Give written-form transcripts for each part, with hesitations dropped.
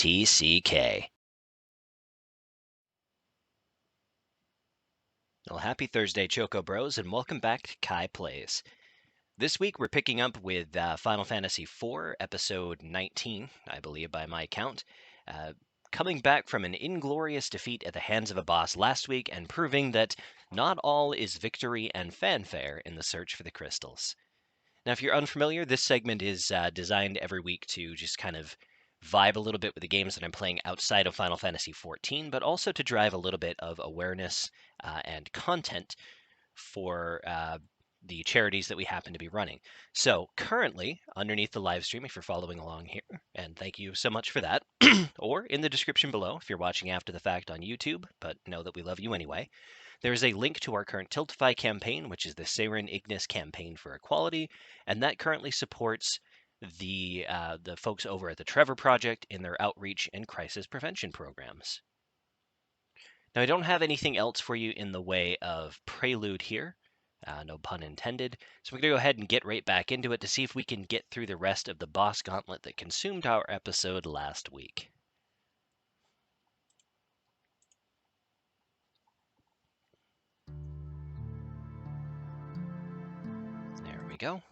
TCK. Well, happy Thursday, Choco Bros, and welcome back to Kai Plays. This week we're picking up with Final Fantasy IV, Episode 19, I believe by my count. Coming back from an inglorious defeat at the hands of a boss last week and proving that not all is victory and fanfare in the search for the crystals. Now, if you're unfamiliar, this segment is designed every week to just kind of vibe a little bit with the games that I'm playing outside of Final Fantasy XIV, but also to drive a little bit of awareness and content for the charities that we happen to be running. So currently, underneath the live stream, if you're following along here, and thank you so much for that, or in the description below if you're watching after the fact on YouTube, but know that we love you anyway, there is a link to our current Tiltify campaign, which is the Saren Ignis campaign for equality, and that currently supports the folks over at the Trevor Project in their outreach and crisis prevention programs. Now, I don't have anything else for you in the way of prelude here, no pun intended, so we're going to go ahead and get right back into it to see if we can get through the rest of the boss gauntlet that consumed our episode last week. There we go.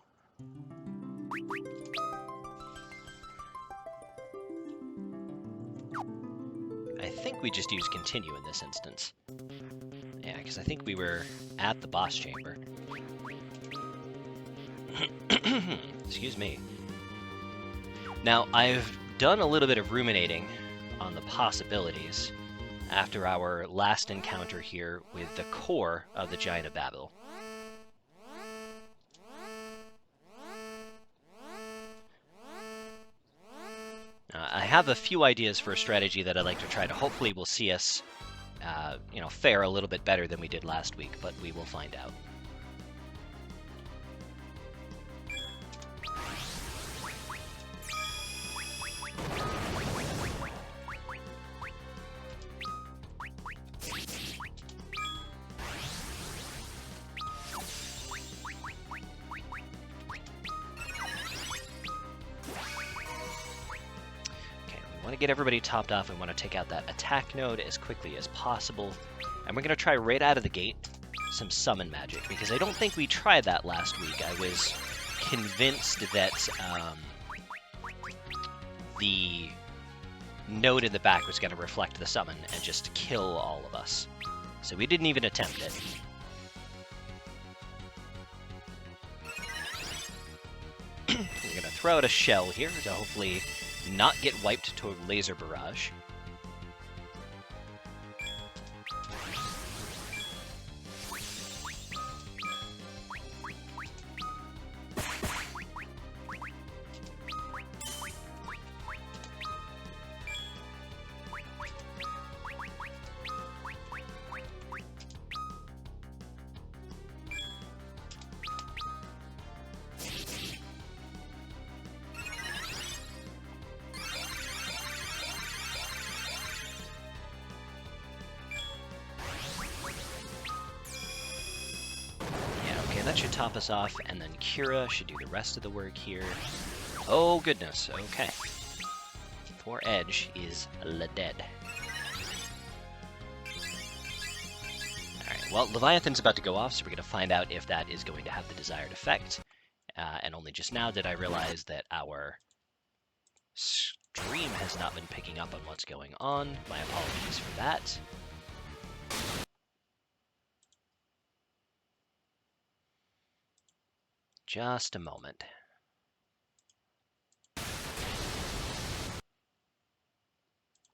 I think we just used continue in this instance. Yeah, because I think we were at the boss chamber. Excuse me. Now, I've done a little bit of ruminating on the possibilities after our last encounter here with the core of the Giant of Babel. I have a few ideas for a strategy that I'd like to try to hopefully will see us, fare a little bit better than we did last week, but we will find out. Get everybody topped off. We want to take out that attack node as quickly as possible. And we're going to try right out of the gate some summon magic, because I don't think we tried that last week. I was convinced that the node in the back was going to reflect the summon and just kill all of us. So we didn't even attempt it. We're going to throw out a shell here to hopefully not get wiped to a laser barrage. That should top us off, and then Kira should do the rest of the work here. Oh, goodness. Okay. Poor Edge is dead. Alright, well, Leviathan's about to go off, so we're going to find out if that is going to have the desired effect. And only just now did I realize that our stream has not been picking up on what's going on. My apologies for that. Just a moment.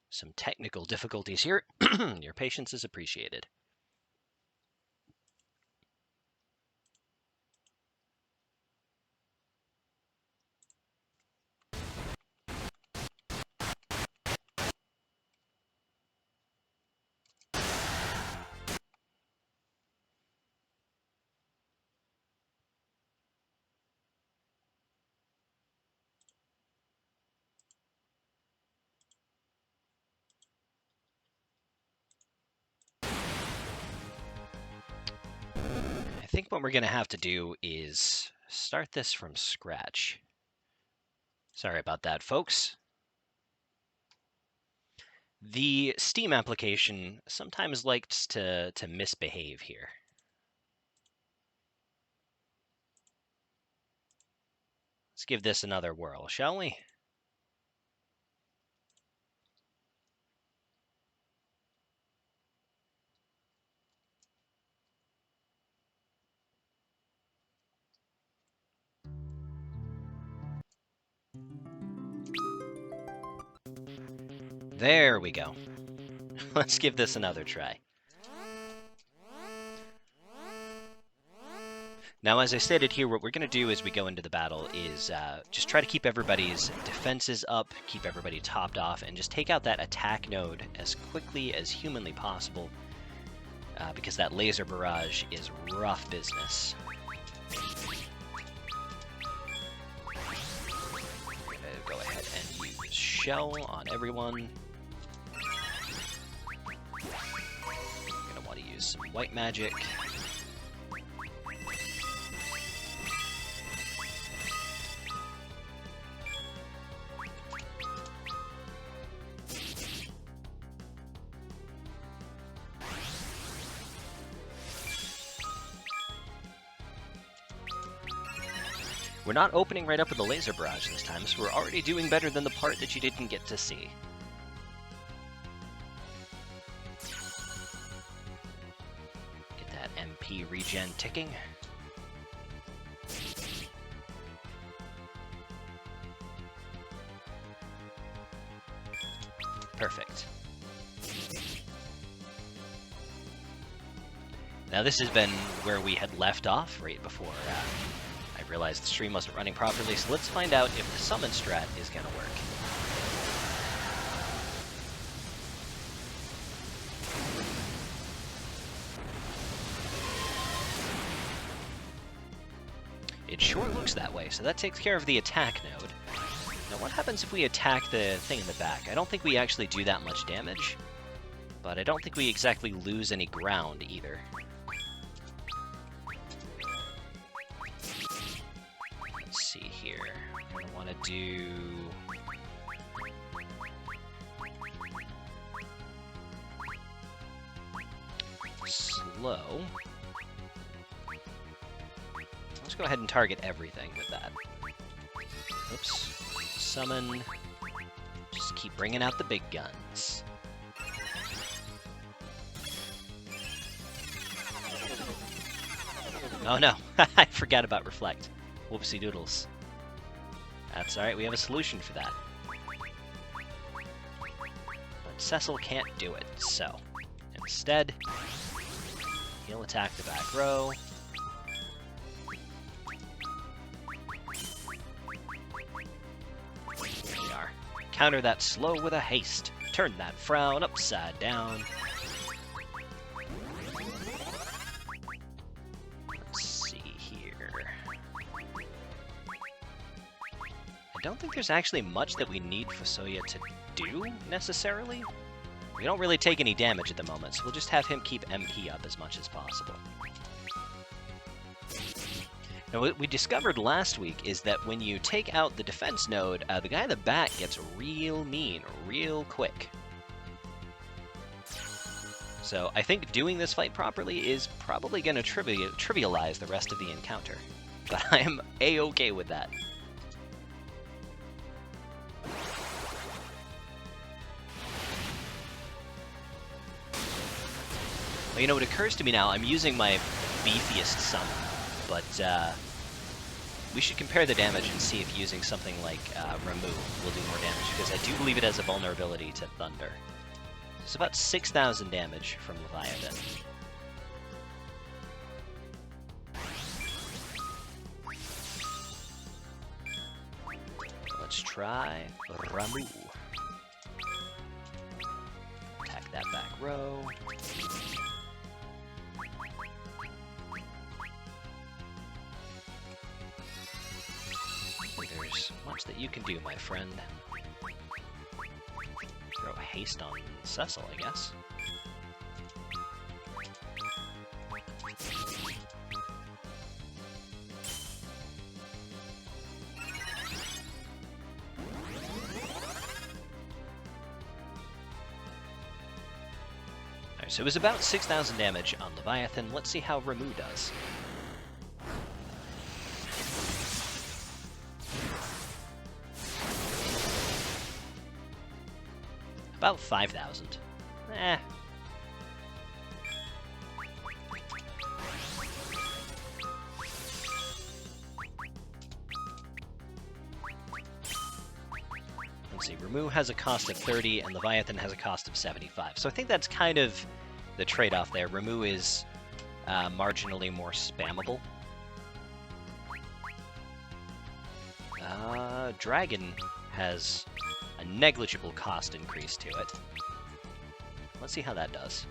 Some technical difficulties here. Your patience is appreciated. I think what we're going to have to do is start this from scratch. Sorry about that, folks. The Steam application sometimes likes to misbehave here. Let's give this another whirl, shall we? There we go. Let's give this another try. Now, as I stated here, what we're going to do as we go into the battle is just try to keep everybody's defenses up, keep everybody topped off, and just take out that attack node as quickly as humanly possible, because that laser barrage is rough business. We're going to go ahead and use Shell on everyone. We're going to want to use some white magic. We're not opening right up with the laser barrage this time, so we're already doing better than the part that you didn't get to see. Get that MP regen ticking. Perfect. Now this has been where we had left off right before I realized the stream wasn't running properly, so let's find out if the summon strat is going to work. It sure looks that way, so that takes care of the attack node. Now what happens if we attack the thing in the back? I don't think we actually do that much damage, but I don't think we exactly lose any ground either. See here. We're going to want to do... slow. Let's go ahead and target everything with that. Oops. Summon. Just keep bringing out the big guns. Oh no, I forgot about Reflect. Whoopsie doodles. That's alright, we have a solution for that. But Cecil can't do it, so instead, he'll attack the back row. There we are. Counter that slow with a haste. Turn that frown upside down. I don't think there's actually much that we need Fusoya to do, necessarily. We don't really take any damage at the moment, so we'll just have him keep MP up as much as possible. Now, what we discovered last week is that when you take out the defense node, the guy in the back gets real mean, real quick. So I think doing this fight properly is probably going to trivialize the rest of the encounter. But I am A-okay with that. Well, you know, it occurs to me now, I'm using my beefiest summon, but we should compare the damage and see if using something like Remove will do more damage, because I do believe it has a vulnerability to Thunder. It's about 6,000 damage from Leviathan. Let's try Ramu. Attack that back row. There's much that you can do, my friend. Throw a haste on Cecil, I guess. Alright, so it was about 6,000 damage on Leviathan. Let's see how Ramu does. About 5,000. Eh. Let's see, Ramu has a cost of 30 and Leviathan has a cost of 75. So I think that's kind of the trade-off there. Ramu is marginally more spammable. Dragon has a negligible cost increase to it. Let's see how that does.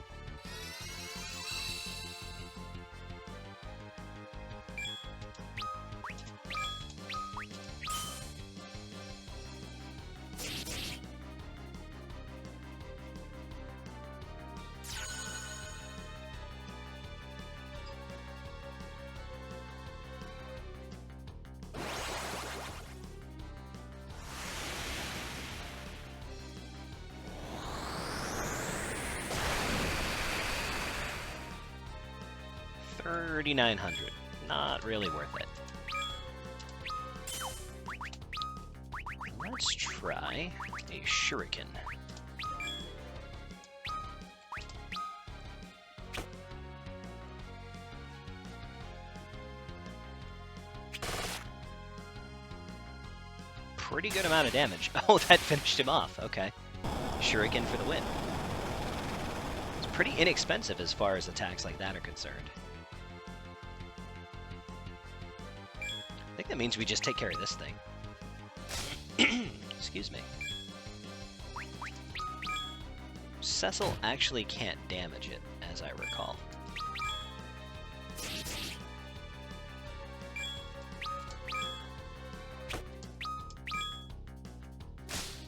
$3,900. Not really worth it. Let's try a shuriken. Pretty good amount of damage. Oh, that finished him off. Okay. Shuriken for the win. It's pretty inexpensive as far as attacks like that are concerned. I think that means we just take care of this thing. Excuse me. Cecil actually can't damage it, as I recall.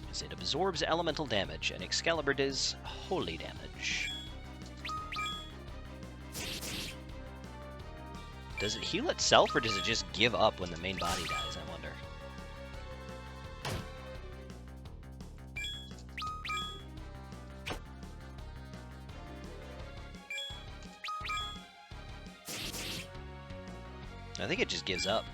As it absorbs elemental damage, and Excalibur does holy damage. Does it heal itself, or does it just give up when the main body dies, I wonder? I think it just gives up.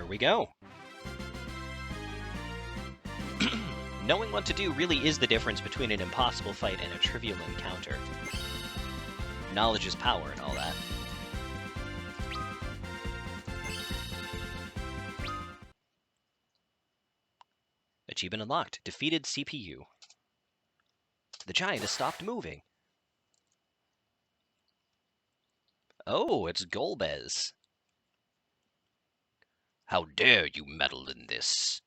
We go. Knowing what to do really is the difference between an impossible fight and a trivial encounter. Knowledge is power and all that. Achievement unlocked. Defeated CPU. The giant has stopped moving. Oh, it's Golbez. How dare you meddle in this?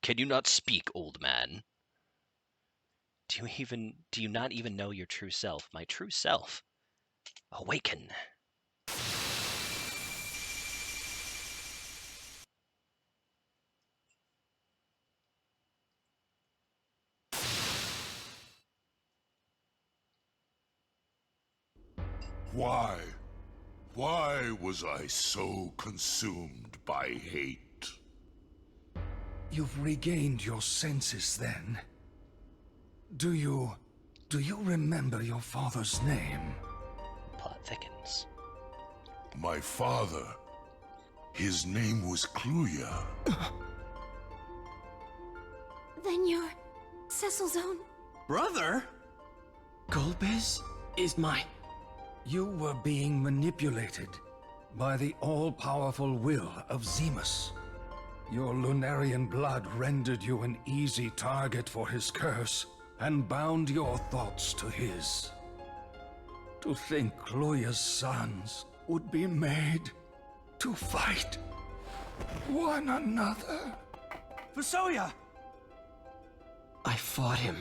Can you not speak, old man? Do you not even know your true self? My true self? Awaken. Why? Why was I so consumed by hate? You've regained your senses then. Do you remember your father's name? Plot thickens. My father, his name was Kluya. Then you're Cecil's own brother? Golbez is my... You were being manipulated by the all-powerful will of Zemus. Your Lunarian blood rendered you an easy target for his curse, and bound your thoughts to his. To think Kluya's sons would be made to fight one another. Vasoya! I fought him.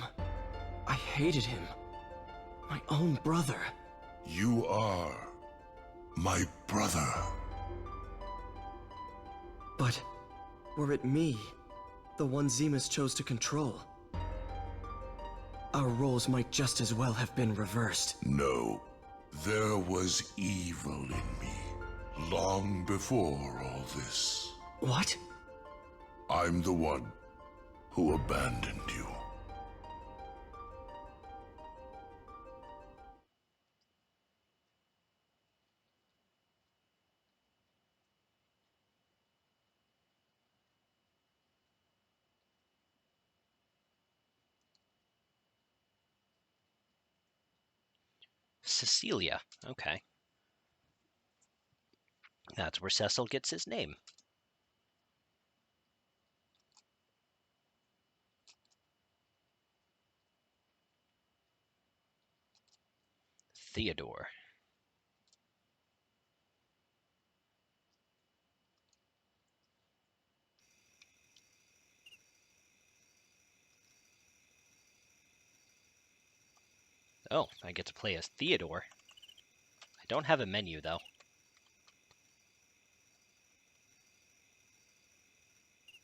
I hated him. My own brother. You are my brother. But were it me, the one Zemus chose to control, our roles might just as well have been reversed. No, there was evil in me, long before all this. What? I'm the one who abandoned you. Cecilia. Okay. That's where Cecil gets his name. Theodore. Oh, I get to play as Theodore. I don't have a menu, though.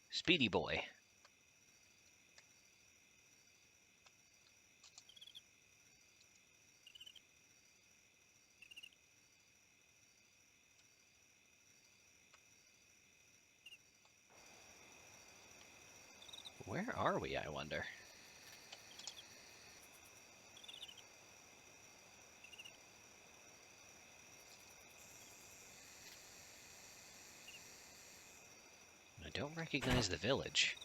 Speedy Boy. Where are we, I wonder? I don't recognize the village.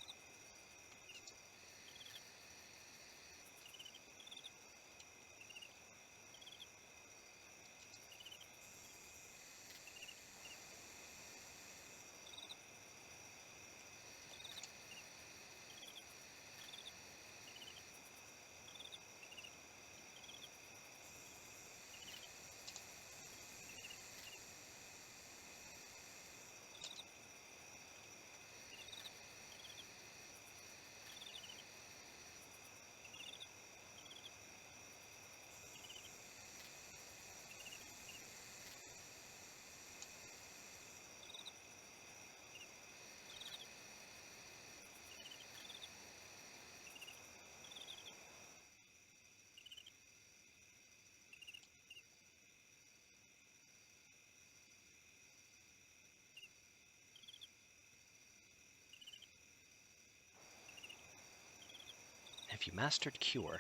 Have you mastered Cure?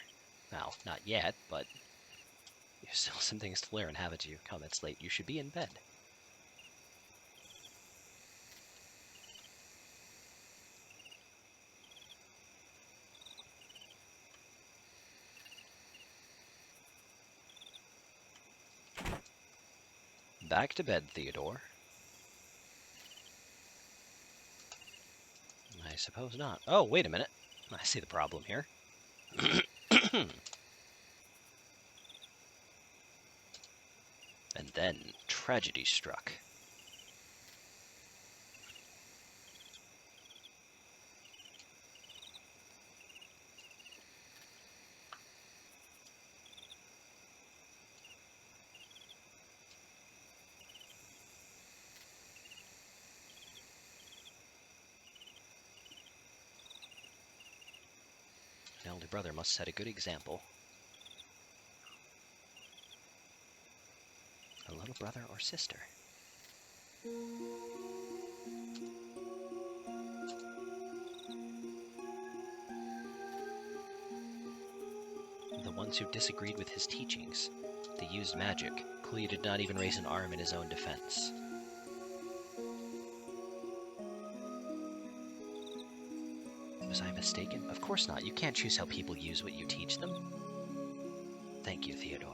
Well, not yet, but you still have some things to learn, haven't you? Come, it's late. You should be in bed. Back to bed, Theodore. I suppose not. Oh, wait a minute. I see the problem here. And then tragedy struck. An elder brother must set a good example. A little brother or sister? The ones who disagreed with his teachings. They used magic. Clea did not even raise an arm in his own defense. Was I mistaken? Of course not. You can't choose how people use what you teach them. Thank you, Theodore.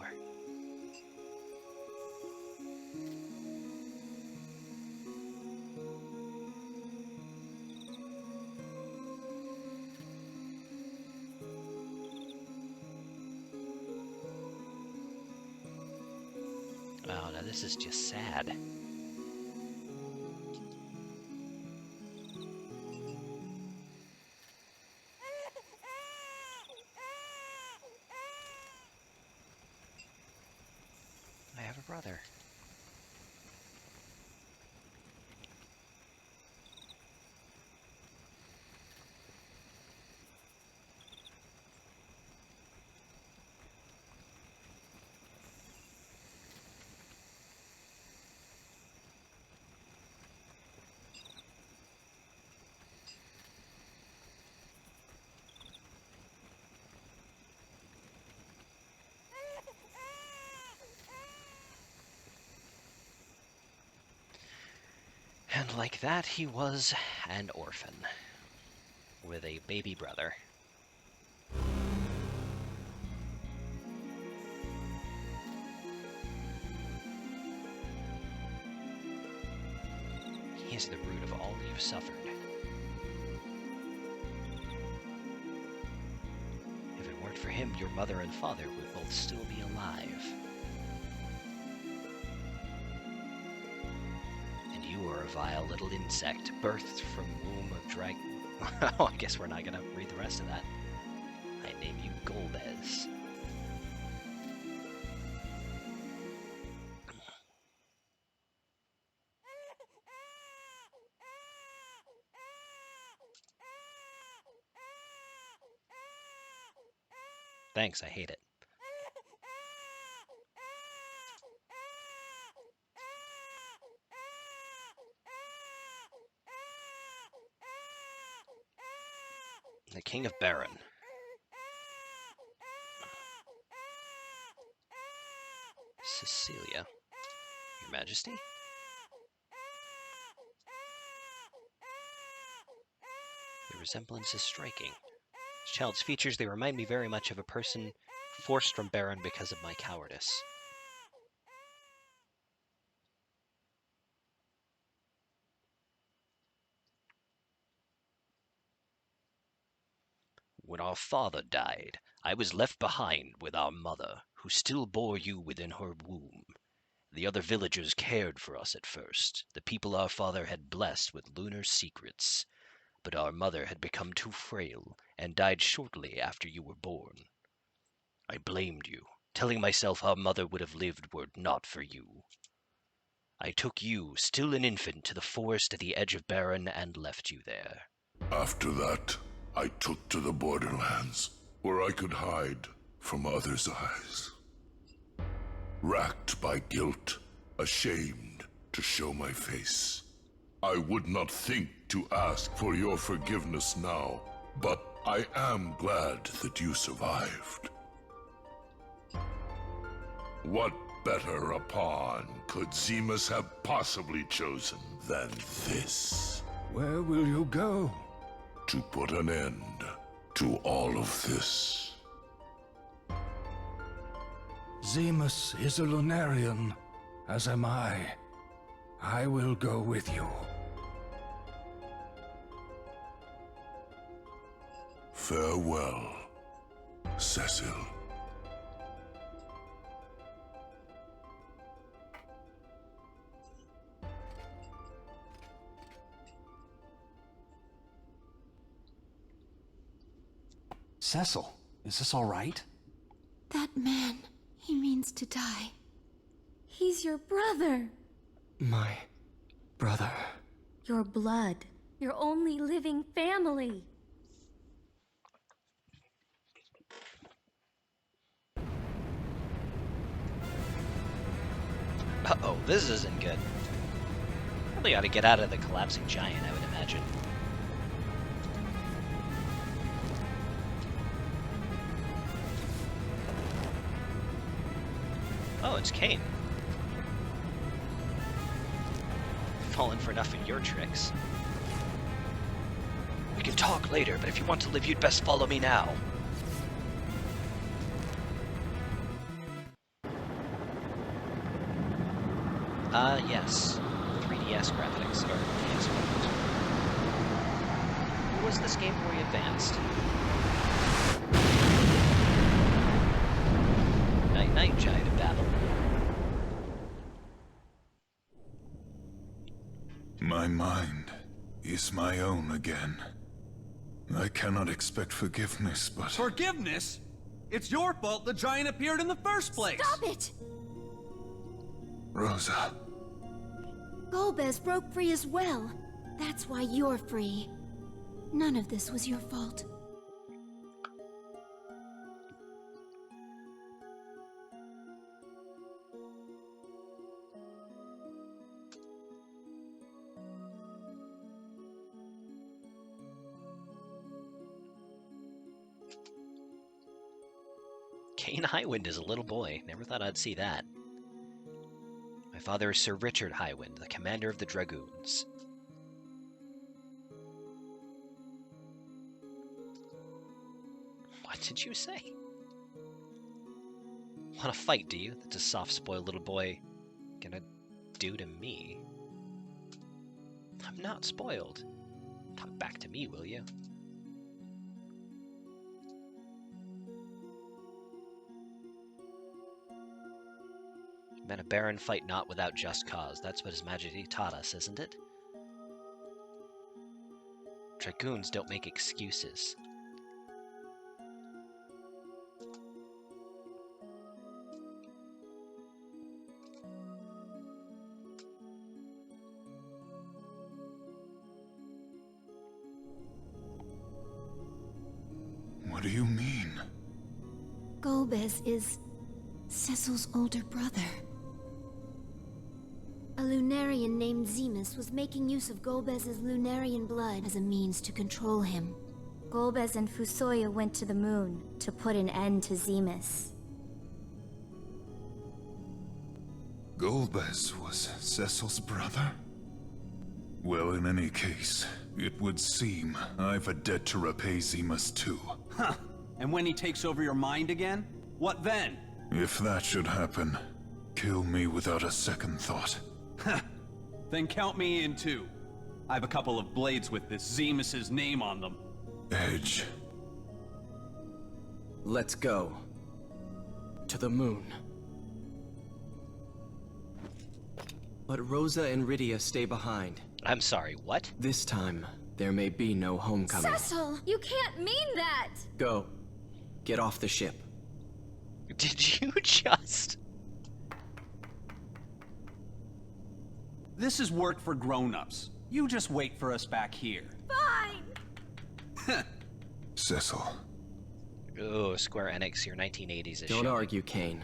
Oh, now this is just sad. I have a brother. And like that, he was an orphan with a baby brother. He is the root of all you've suffered. If it weren't for him, your mother and father would both still be alive. And you are a vile little insect, birthed from womb of dragon. Oh, I guess we're not gonna read the rest of that. I name you Golbez. Thanks, I hate it. The King of Baron. Cecilia. Your Majesty? The resemblance is striking. This child's features, they remind me very much of a person forced from Baron because of my cowardice. When our father died, I was left behind with our mother, who still bore you within her womb. The other villagers cared for us at first, the people our father had blessed with lunar secrets. But our mother had become too frail and died shortly after you were born. I blamed you, telling myself our mother would have lived were it not for you. I took you, still an infant, to the forest at the edge of Baron and left you there. After that, I took to the borderlands, where I could hide from others' eyes. Racked by guilt, ashamed to show my face. I would not think to ask for your forgiveness now, but I am glad that you survived. What better a pawn could Zemus have possibly chosen than this? Where will you go? To put an end to all of this. Zemus is a Lunarian, as am I. I will go with you. Farewell, Cecil. Cecil, is this all right? That man, he means to die. He's your brother. My brother. Your blood. Your only living family. Uh-oh, this isn't good. Probably ought to get out of the collapsing giant, I would imagine. Oh, it's Kane. Fallen for enough of your tricks. We can talk later, but if you want to live, you'd best follow me now. Yes. 3DS graphics, or DS graphics. What was this Game Boy Advanced? Night-night, Giant of Battle. My mind is my own again. I cannot expect forgiveness, but... Forgiveness? It's your fault the giant appeared in the first place! Stop it! Rosa... Golbez broke free as well. That's why you're free. None of this was your fault. Kane Highwind is a little boy. Never thought I'd see that. My father is Sir Richard Highwind, the commander of the Dragoons. What did you say? Want to fight, do you? That's a soft-spoiled little boy gonna do to me. I'm not spoiled. Talk back to me, will you? Men a baron fight not without just cause. That's what His Majesty taught us, isn't it? Dragoons don't make excuses. What do you mean? Golbez is Cecil's older brother. A Lunarian named Zemus was making use of Golbez's Lunarian blood as a means to control him. Golbez and Fusoya went to the moon to put an end to Zemus. Golbez was Cecil's brother? Well, in any case, it would seem I've a debt to repay Zemus too. Huh. And when he takes over your mind again? What then? If that should happen, kill me without a second thought. Then count me in too. I have a couple of blades with this Zemus's name on them. Edge. Let's go. To the moon. But Rosa and Rydia stay behind. I'm sorry, what? This time, there may be no homecoming. Cecil! You can't mean that! Go. Get off the ship. Did you just... This is work for grown-ups. You just wait for us back here. Fine! Cecil. Oh, Square Enix, your 1980s is Don't showing. argue, Kane.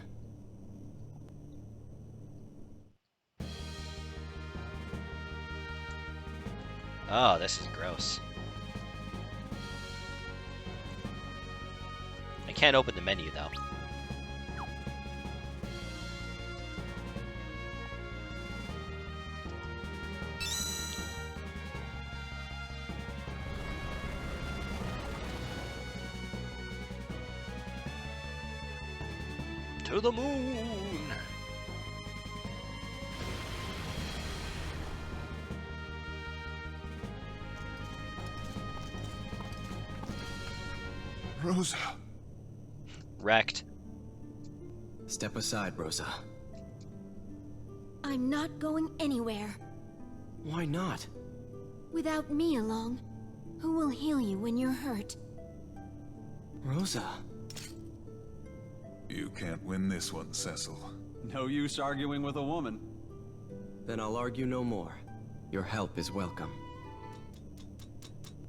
Oh, this is gross. I can't open the menu, though. To the moon! Rosa. Wrecked. Step aside, Rosa. I'm not going anywhere. Why not? Without me along, who will heal you when you're hurt? Rosa. You can't win this one, Cecil. No use arguing with a woman. Then I'll argue no more. Your help is welcome.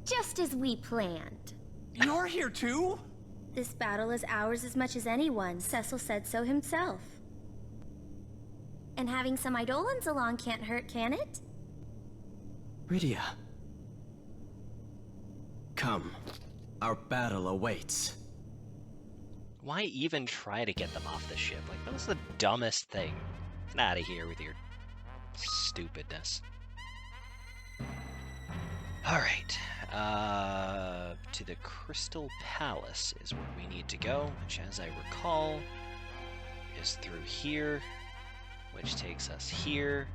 Just as we planned. You're here too? This battle is ours as much as anyone. Cecil said so himself. And having some Eidolons along can't hurt, can it? Rydia. Come. Our battle awaits. Why even try to get them off the ship? Like, that was the dumbest thing. Get out of here with your stupidness. Alright. To the Crystal Palace is where we need to go, which, as I recall, is through here, which takes us here,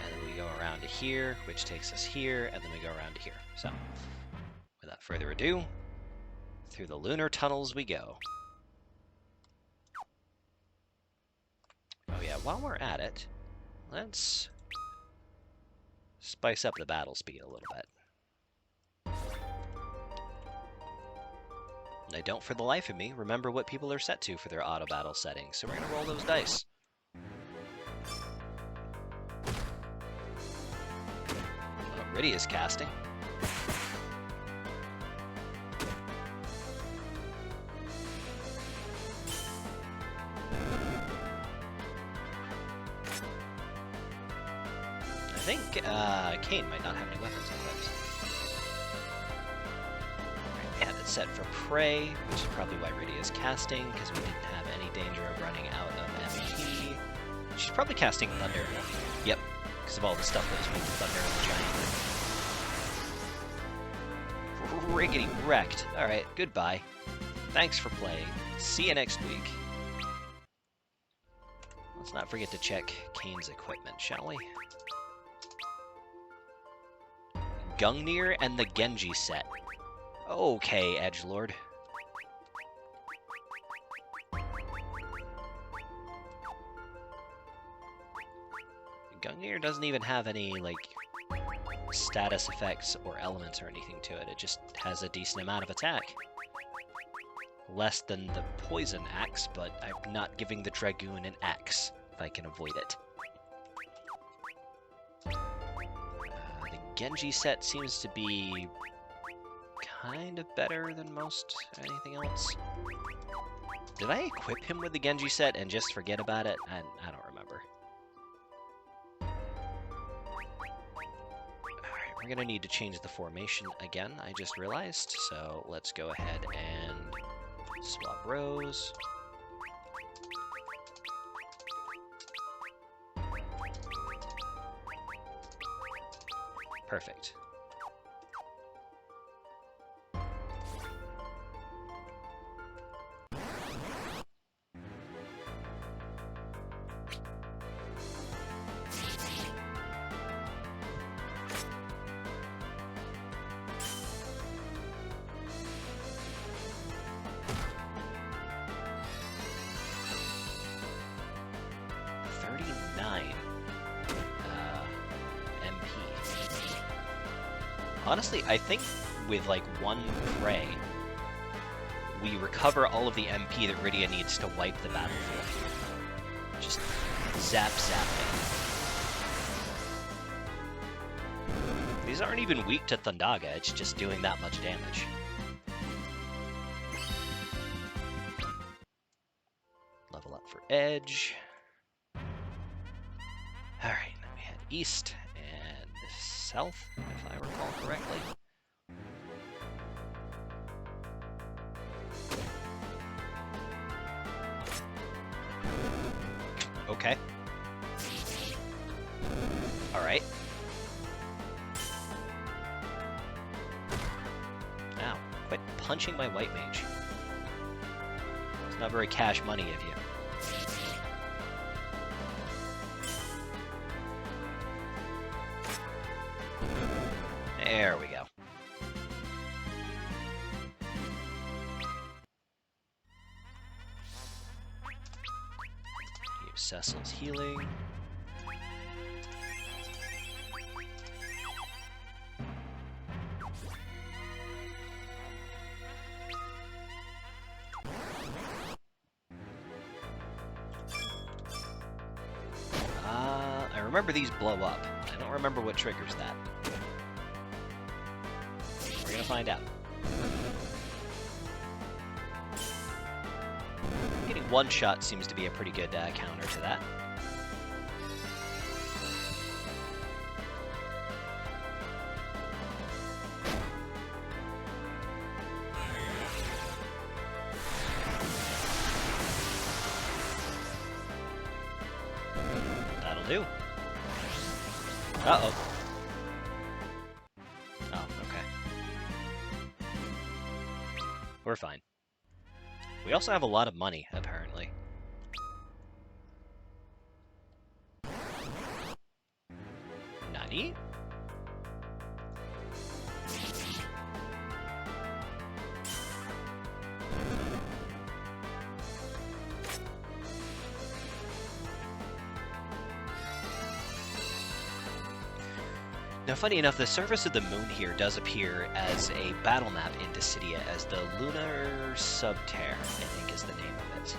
and then we go around to here, which takes us here, and then we go around to here. So, without further ado, through the lunar tunnels we go. Oh yeah, while we're at it, let's spice up the battle speed a little bit. I don't for the life of me remember what people are set to for their auto battle settings, so we're gonna roll those dice. Rydia's casting. I think Kane might not have any weapons on those. We have it set for prey, which is probably why Rydia is casting, because we didn't have any danger of running out of MP. She's probably casting Thunder. Yep, because of all the stuff that was with Thunder and the Giant. Riggedy wrecked. Alright, goodbye. Thanks for playing. See you next week. Let's not forget to check Kane's equipment, shall we? Gungnir and the Genji set. Okay, Edgelord. Gungnir doesn't even have any, like, status effects or elements or anything to it. It just has a decent amount of attack. Less than the poison axe, but I'm not giving the Dragoon an axe if I can avoid it. The Genji set seems to be kind of better than most anything else. Did I equip him with the Genji set and just forget about it? I don't remember. Alright, we're gonna need to change the formation again, I just realized. So let's go ahead and swap rows. Perfect. Honestly, I think with like one prey, we recover all of the MP that Rydia needs to wipe the battlefield. Just zap, zapping. These aren't even weak to Thundaga, it's just doing that much damage. Level up for Edge. Alright, we head east and south, if I recall correctly. Okay. Alright. Ow. Quit punching my white mage. It's not very cash money of you. There we go. Use Cecil's healing. I remember these blow up. I don't remember what triggers that. We're gonna find out. Getting one shot seems to be a pretty good counter to that. That'll do. Uh-oh. Oh, okay. We're fine. We also have a lot of money, apparently. Nani? Now, funny enough, the surface of the moon here does appear as a battle map in Dissidia as the Lunar Subterrane, I think is the name of it.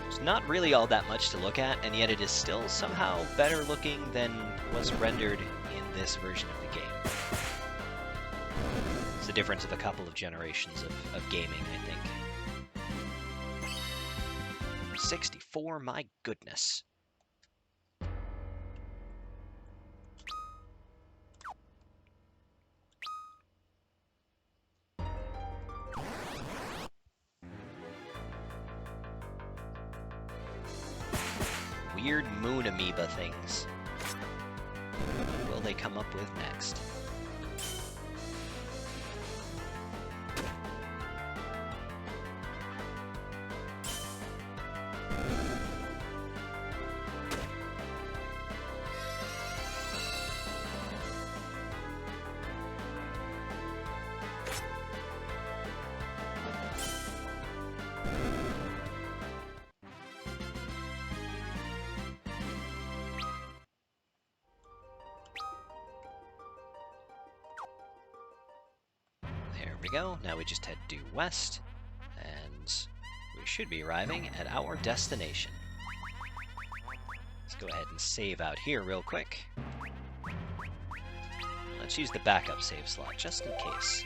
It's not really all that much to look at, and yet it is still somehow better looking than was rendered in this version of the game. It's the difference of a couple of generations of gaming, I think. 64, my goodness. Weird moon amoeba things. What will they come up with next? we go. Now we just head due west, and we should be arriving at our destination. Let's go ahead and save out here real quick. Let's use the backup save slot, just in case.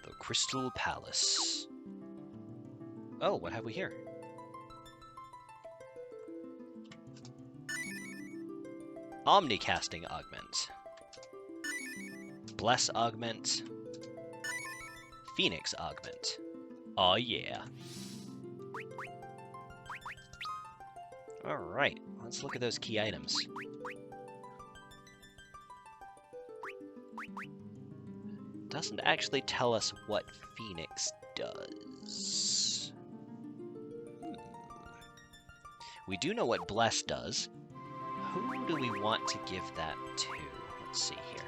The Crystal Palace. Oh, what have we here? Omnicasting Augment. Bless Augment. Phoenix Augment. Oh yeah. Alright, let's look at those key items. Doesn't actually tell us what Phoenix does. We do know what Bless does. Who do we want to give that to? Let's see here.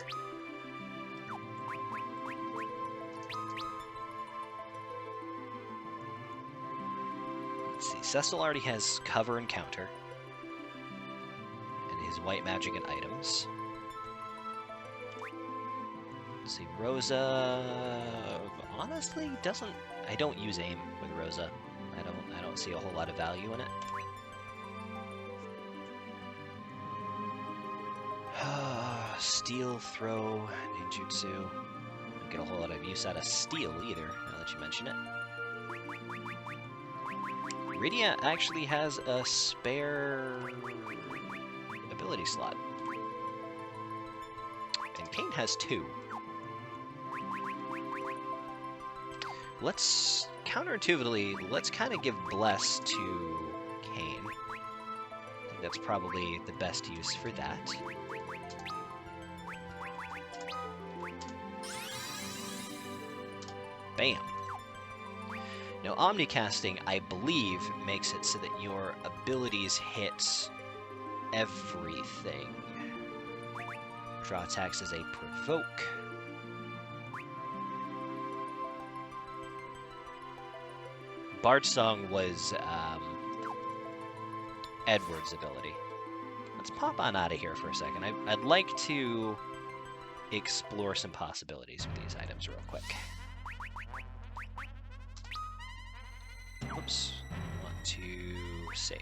Let's see, Cecil already has cover and counter. And his white magic and items. Let's see, Rosa honestly doesn't. I don't use aim with Rosa. I don't see a whole lot of value in it. Steel, throw, ninjutsu. Don't get a whole lot of use out of steel either, now that you mention it. Rydia actually has a spare ability slot. And Kain has 2. Let's, counterintuitively, let's kind of give Bless to Kain. I think that's probably the best use for that. Bam. Now, Omnicasting, I believe, makes it so that your abilities hit everything. Draw attacks as a provoke. Bard Song was Edward's ability. Let's pop on out of here for a second. I'd like to explore some possibilities with these items real quick. Oops. Want to save.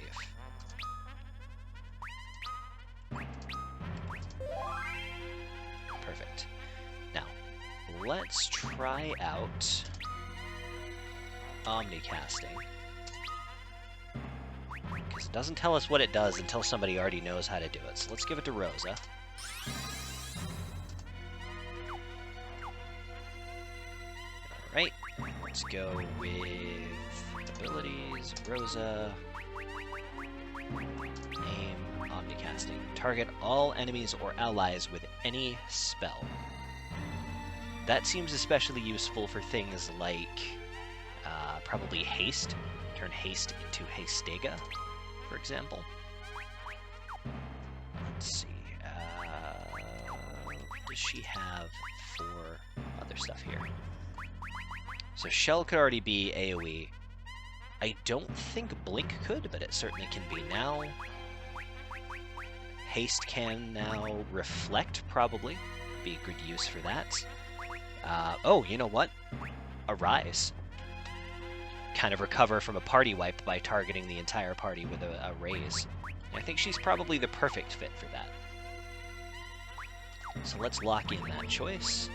Perfect. Now, let's try out Omnicasting. Because it doesn't tell us what it does until somebody already knows how to do it. So let's give it to Rosa. Alright, let's go with abilities, Rosa, aim, Omnicasting. Target all enemies or allies with any spell. That seems especially useful for things like probably haste. Turn haste into Hastega, for example. Let's see. Does she have for other stuff here? So Shell could already be AoE. I don't think Blink could, but it certainly can be now. Haste can now Reflect, probably. Be a good use for that. Oh, you know what? Arise. Kind of recover from a party wipe by targeting the entire party with a raise. I think she's probably the perfect fit for that. So let's lock in that choice.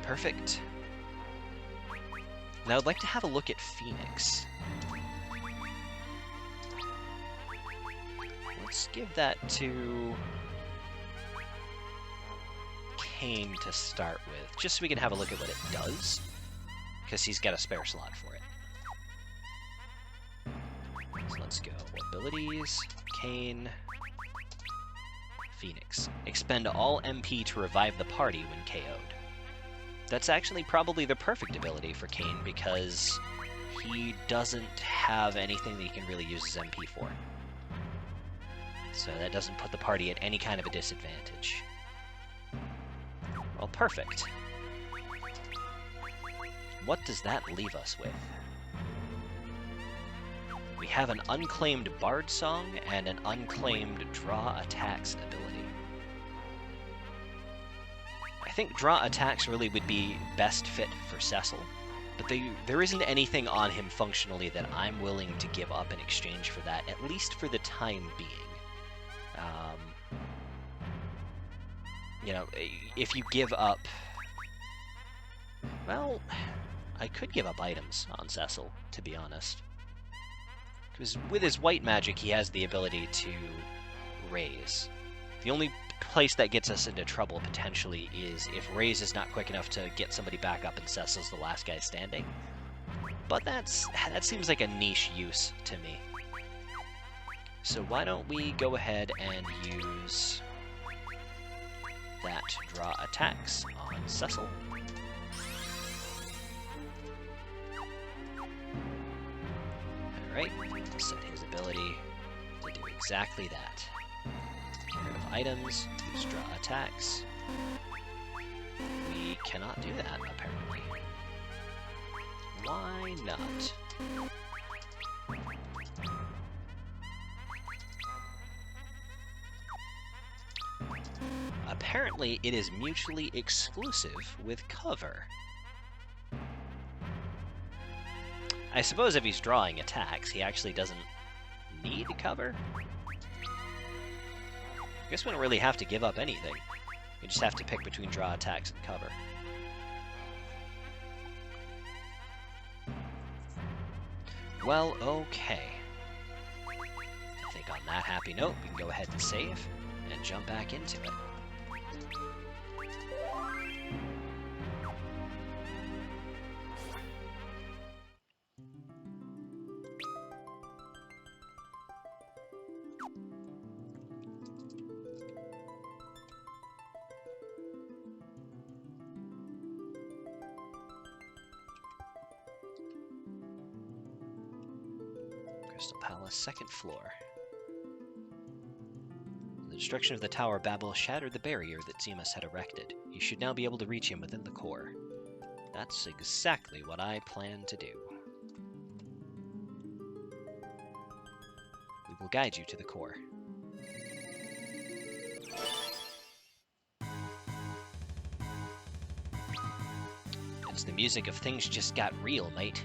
Perfect. Now I'd like to have a look at Phoenix. Let's give that to Kain to start with, just so we can have a look at what it does, because he's got a spare slot for it. So let's go. Abilities, Kain, Phoenix. Expend all MP to revive the party when KO'd. That's actually probably the perfect ability for Kain, because he doesn't have anything that he can really use his MP for. So that doesn't put the party at any kind of a disadvantage. Well, perfect. What does that leave us with? We have an unclaimed Bard Song and an unclaimed Draw Attacks ability. I think Draw Attacks really would be best fit for Cecil, but there isn't anything on him functionally that I'm willing to give up in exchange for that, at least for the time being. You know, if you give up... Well, I could give up items on Cecil, to be honest. Because with his white magic, he has the ability to raise. The only place that gets us into trouble, potentially, is if raise is not quick enough to get somebody back up and Cecil's the last guy standing. But that seems like a niche use to me. So why don't we go ahead and use that Draw Attacks on Cecil. Alright, set his ability to do exactly that. Get rid of items, use Draw Attacks. We cannot do that, apparently. Why not? Apparently, it is mutually exclusive with cover. I suppose if he's drawing attacks, he actually doesn't need cover? I guess we don't really have to give up anything. We just have to pick between draw attacks and cover. Well, okay. I think on that happy note, we can go ahead and save and jump back into it. Crystal Palace, second floor. The destruction of the Tower Babel shattered the barrier that Zemus had erected. You should now be able to reach him within the core. That's exactly what I plan to do. We will guide you to the core. It's the music of things just got real, mate.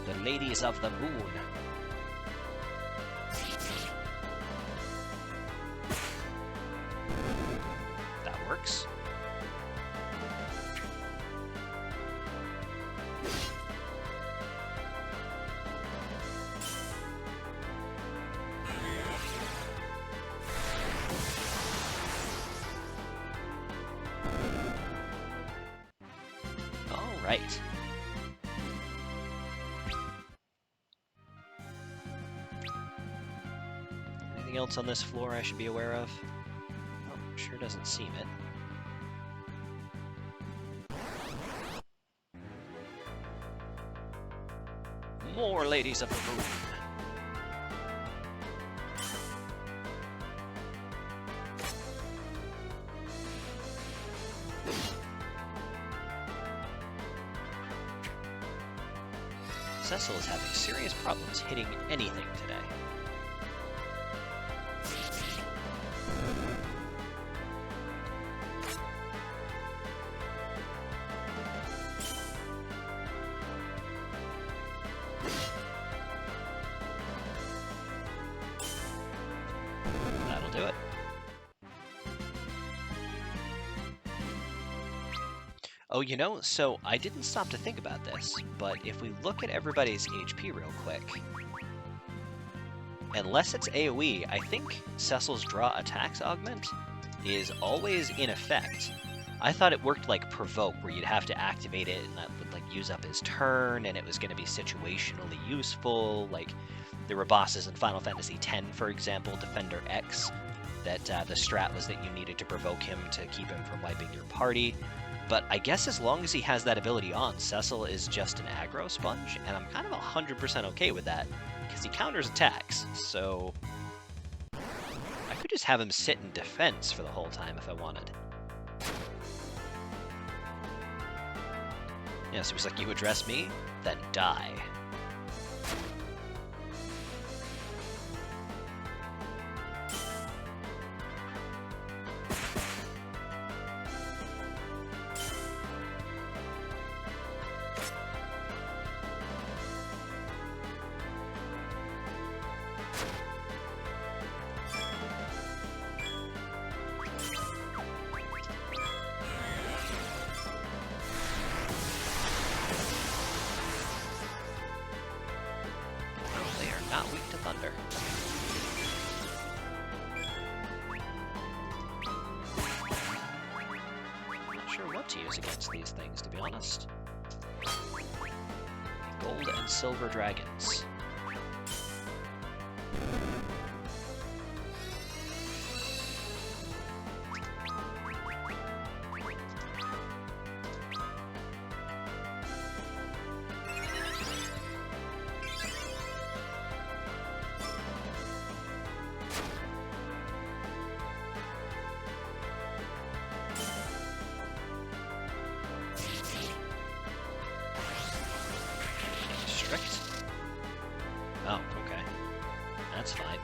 The Ladies of the Moon. That works. All right. Anything else on this floor I should be aware of? Oh, sure doesn't seem it. More Ladies of the Moon. Cecil is having serious problems hitting anything today. That'll do it. Oh, you know, so I didn't stop to think about this, but if we look at everybody's HP real quick, unless it's AoE, I think Cecil's Draw Attacks Augment is always in effect. I thought it worked like Provoke, where you'd have to activate it and that would like use up his turn, and it was going to be situationally useful. Like there were bosses in Final Fantasy X, for example, Defender X, that the strat was that you needed to provoke him to keep him from wiping your party. But I guess as long as he has that ability on, Cecil is just an aggro sponge, and I'm kind of 100% okay with that, because he counters attacks, so I could just have him sit in defense for the whole time if I wanted. Yeah, so he's like, you address me, then die. Not weak to thunder. Not sure what to use against these things, to be honest. Gold and silver dragons. Oh, okay. That's fine.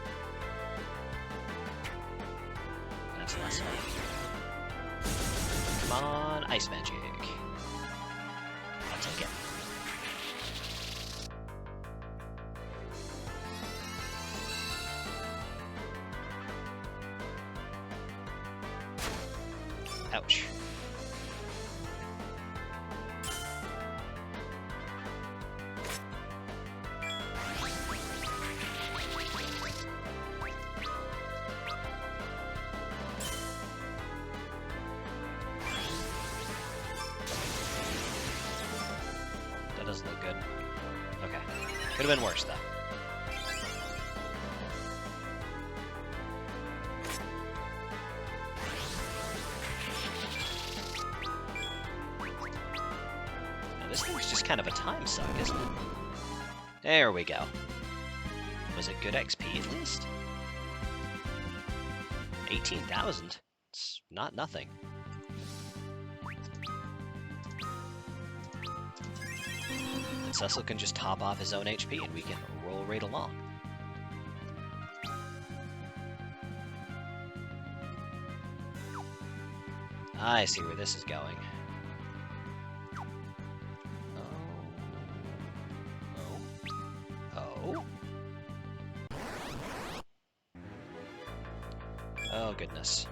That's less fine. Come on, ice magic. I'll take it. Ouch. That doesn't look good. Okay. Could have been worse, though. Now, this thing's just kind of a time suck, isn't it? There we go. Was it good XP, at least? 18,000? It's not nothing. Cecil can just top off his own HP and we can roll right along. I see where this is going. Oh. Oh, goodness.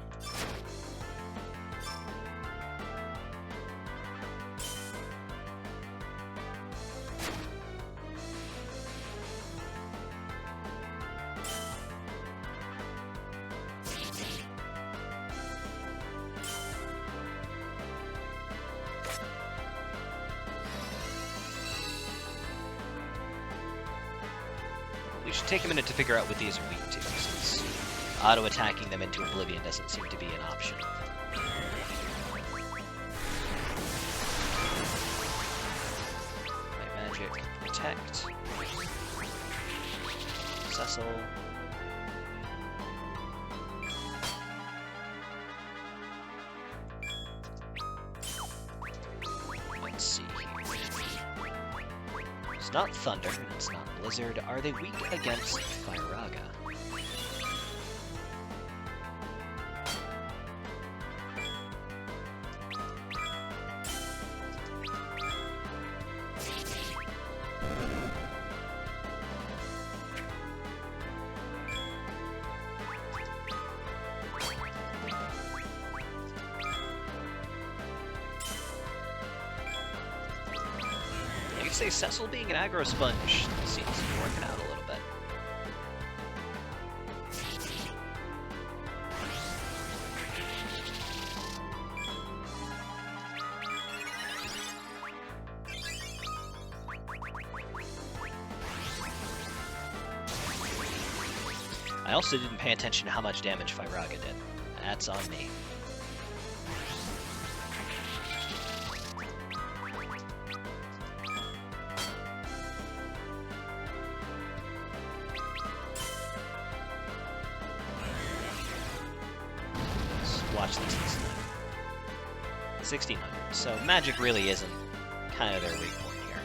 We should take a minute to figure out what these are weak to, since auto-attacking them into oblivion doesn't seem to be an option. Light magic, protect. Cecil. Let's see here. It's not thunder, and it's not blizzard. Are they weak against Firaga? I could say Cecil being an aggro sponge seems to be working out a little bit. I also didn't pay attention to how much damage Firaga did. That's on me. Let's watch these. 1600. So magic really isn't kind of their weak point here.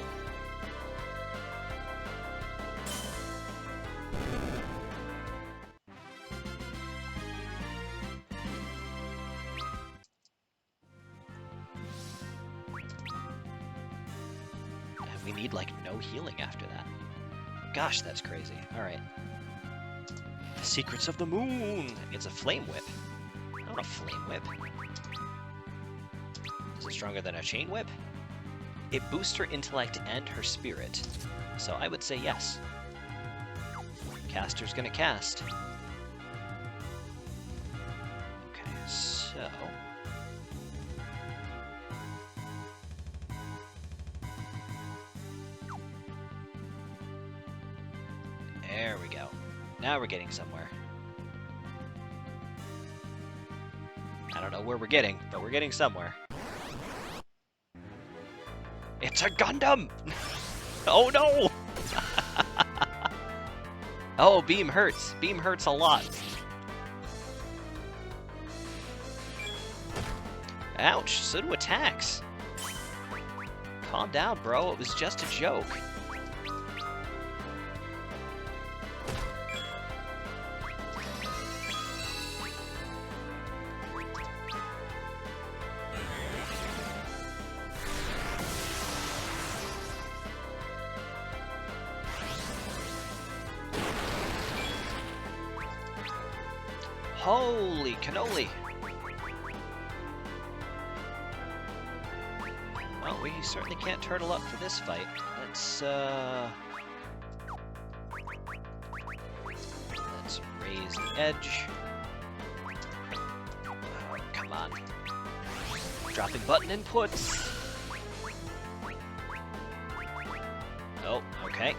And we need like no healing after that. Gosh, that's crazy. Alright. The Secrets of the Moon! It's a flame whip. I want a flame whip. Is it stronger than a chain whip? It boosts her intellect and her spirit, so I would say yes. Caster's gonna cast. Okay, so... There we go. Now we're getting somewhere. I don't know where we're getting, but we're getting somewhere. It's a Gundam! Oh no! Oh, beam hurts. Beam hurts a lot. Ouch, so do attacks. Calm down, bro. It was just a joke. Holy cannoli! Well, we certainly can't turtle up for this fight. Let's raise the edge. Oh, come on. Dropping button inputs. Oh, okay.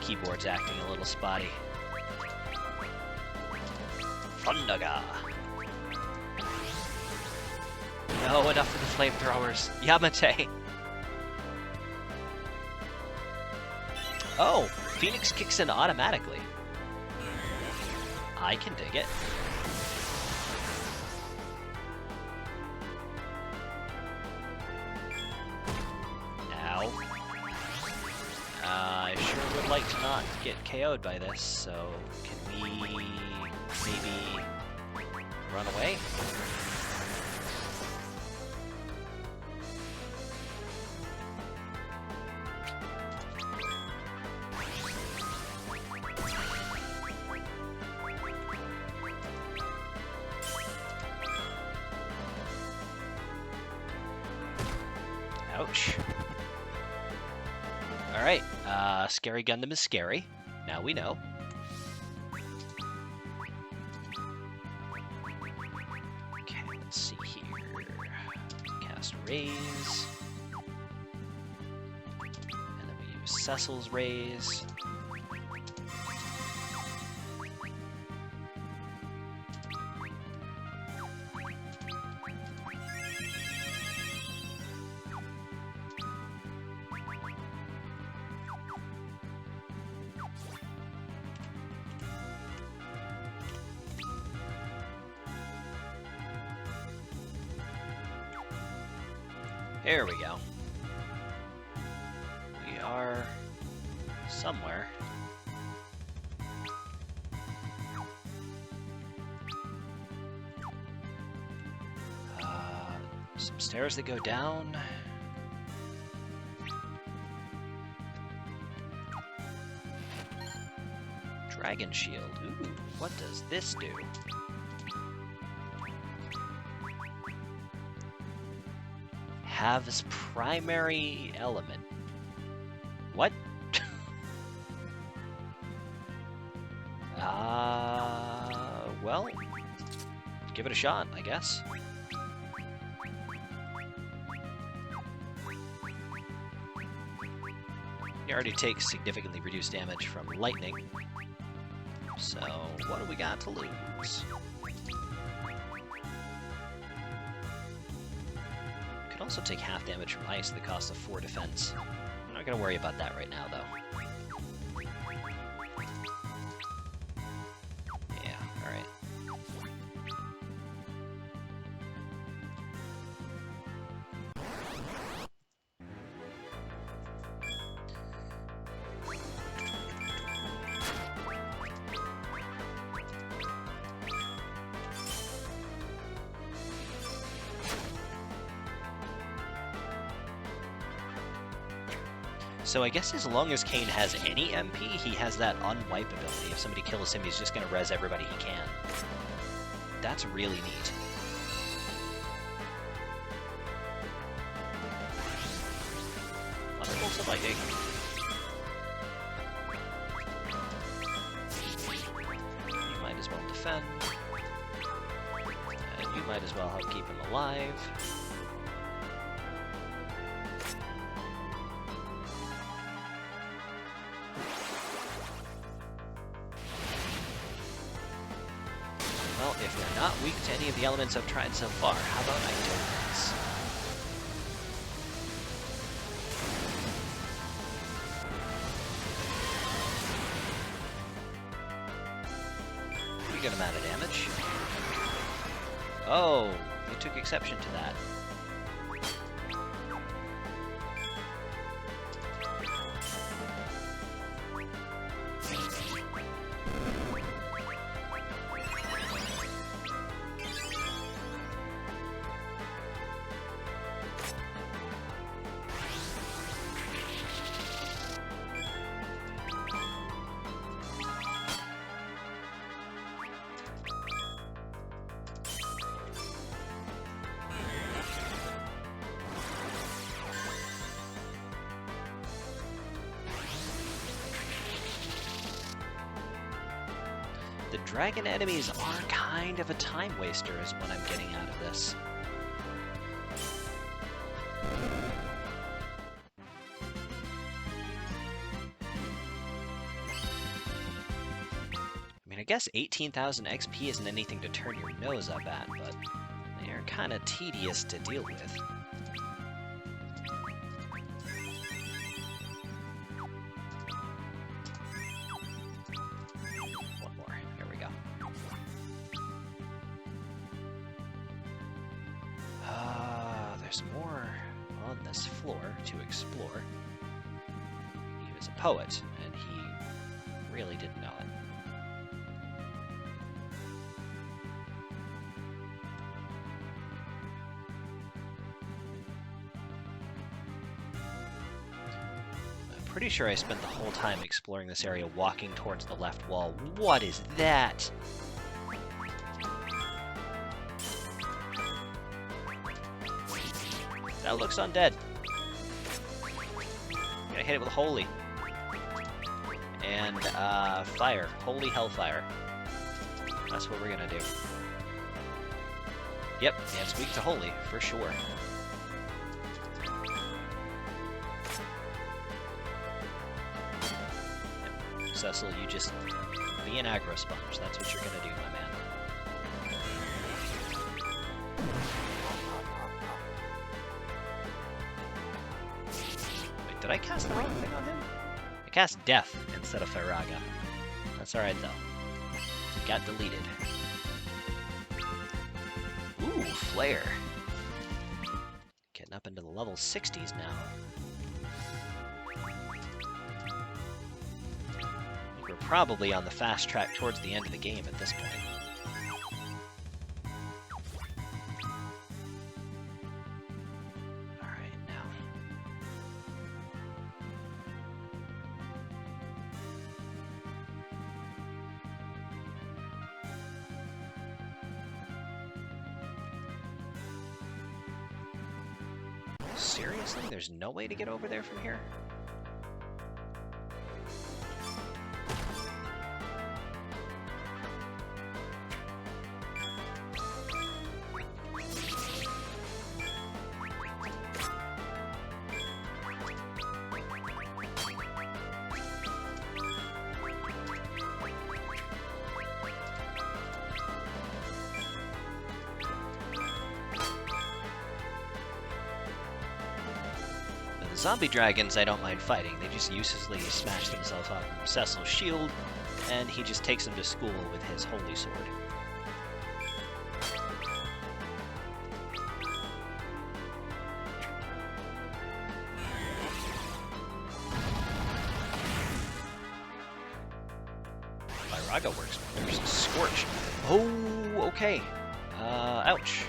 Keyboard's acting a little spotty. Thundaga. No, enough for the flamethrowers. Yamate. Oh, Phoenix kicks in automatically. I can dig it. Ow. I sure would like to not get KO'd by this, so can we maybe run away? Ouch. Alright, Scary Gundam is scary. Now we know. Okay, let's see here. Cast Raise. And then we use Cecil's Raise. There we go. We are somewhere. Some stairs that go down. Dragon Shield. Ooh, what does this do? Halves primary element. What? Well, give it a shot, I guess. already take significantly reduced damage from lightning. So, what do we got to lose? Could also take half damage from ice at the cost of 4 defense. I'm not going to worry about that right now, though. Yeah, alright. So I guess as long as Kane has any MP, he has that unwipe ability. If somebody kills him, he's just going to res everybody he can. That's really neat. Thunderbolts of lightning. You might as well defend. And you might as well help keep him alive. Well, if they're not weak to any of the elements I've tried so far, how about I do this? Pretty good amount of damage. Oh, you took exception to that. The dragon enemies are kind of a time waster is what I'm getting out of this. I mean, I guess 18,000 XP isn't anything to turn your nose up at, but they are kind of tedious to deal with. There's more on this floor to explore. He was a poet, and he really didn't know it. I'm pretty sure I spent the whole time exploring this area walking towards the left wall. What is that? That looks undead. Gonna hit it with holy. And, fire. Holy hellfire. That's what we're gonna do. Yep, yeah, it's weak to holy, for sure. Yep. Cecil, you just be an aggro sponge. That's what you're gonna do, my man. Did I cast the wrong thing on him? I cast Death instead of Firaga. That's alright though. It got deleted. Ooh, Flare. Getting up into the level 60s now. We're probably on the fast track towards the end of the game at this point. Seriously? There's no way to get over there from here? zombie dragons I don't mind fighting. They just uselessly smash themselves off from Cecil's shield, and he just takes them to school with his holy sword. Raga works wonders. Scorch. Oh, okay. Ouch.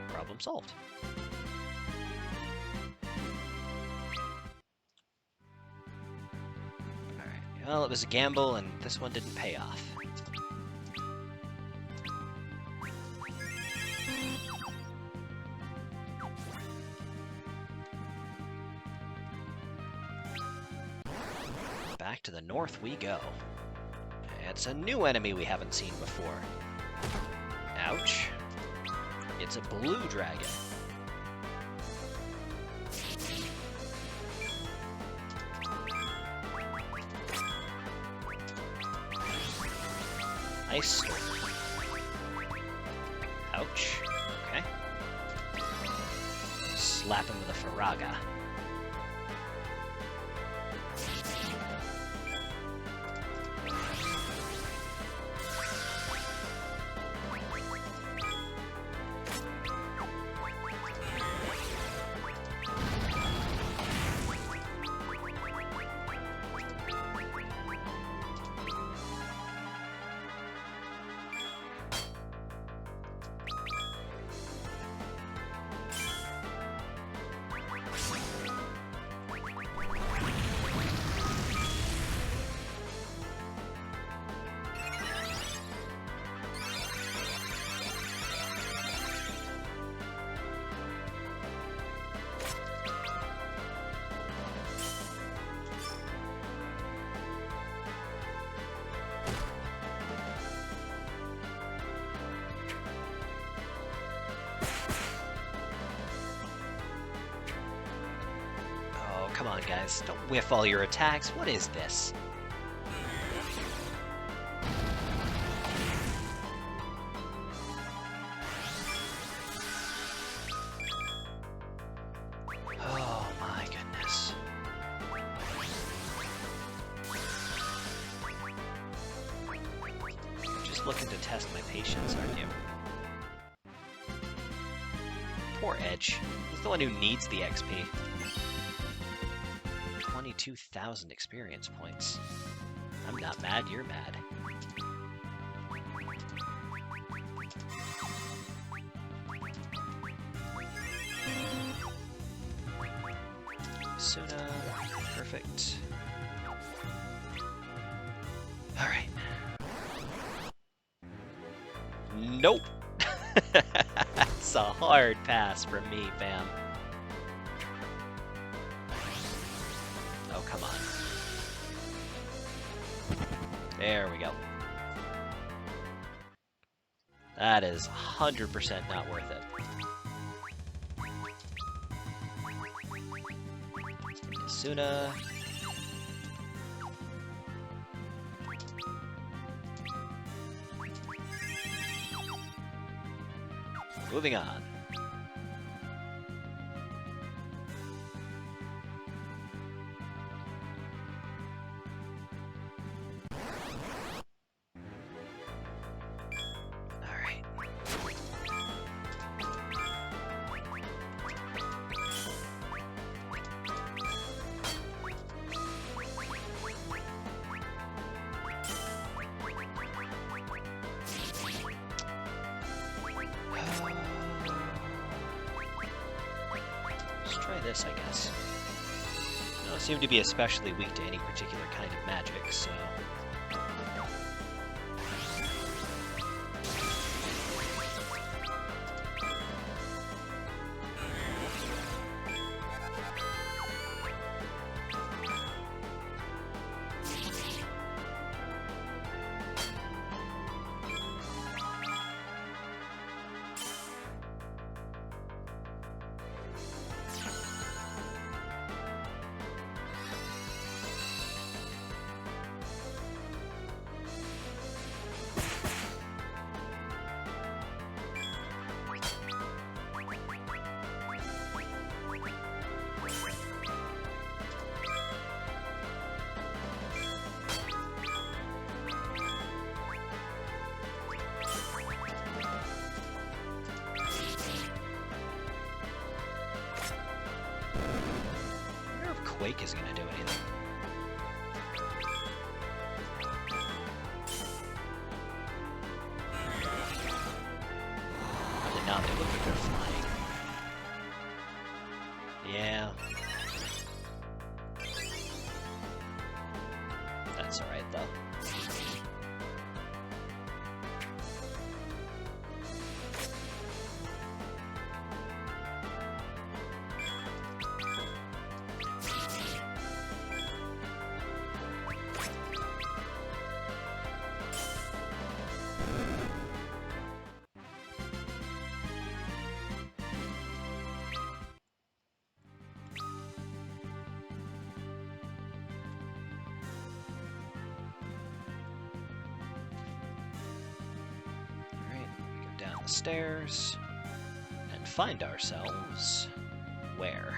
Problem solved. Alright, well, it was a gamble, and this one didn't pay off. Back to the north we go. It's a new enemy we haven't seen before. Ouch. It's a blue dragon. Ice. Ouch. Okay. Slap him with a Faraga. Come on, guys. Don't whiff all your attacks. What is this? Oh my goodness. Just looking to test my patience, aren't you? Poor Edge. He's the one who needs the XP. 22,000 experience points. I'm not mad, you're mad. Suna, perfect. Alright. Nope! It's a hard pass from me, fam. Oh, come on. There we go. That is 100% not worth it. Suna. Moving on. This, I guess. I don't seem to be especially weak to any particular kind of magic, so... Quake is going to do anything. Probably not. They look like they're flying. Yeah. That's alright, though. Down the stairs and find ourselves where?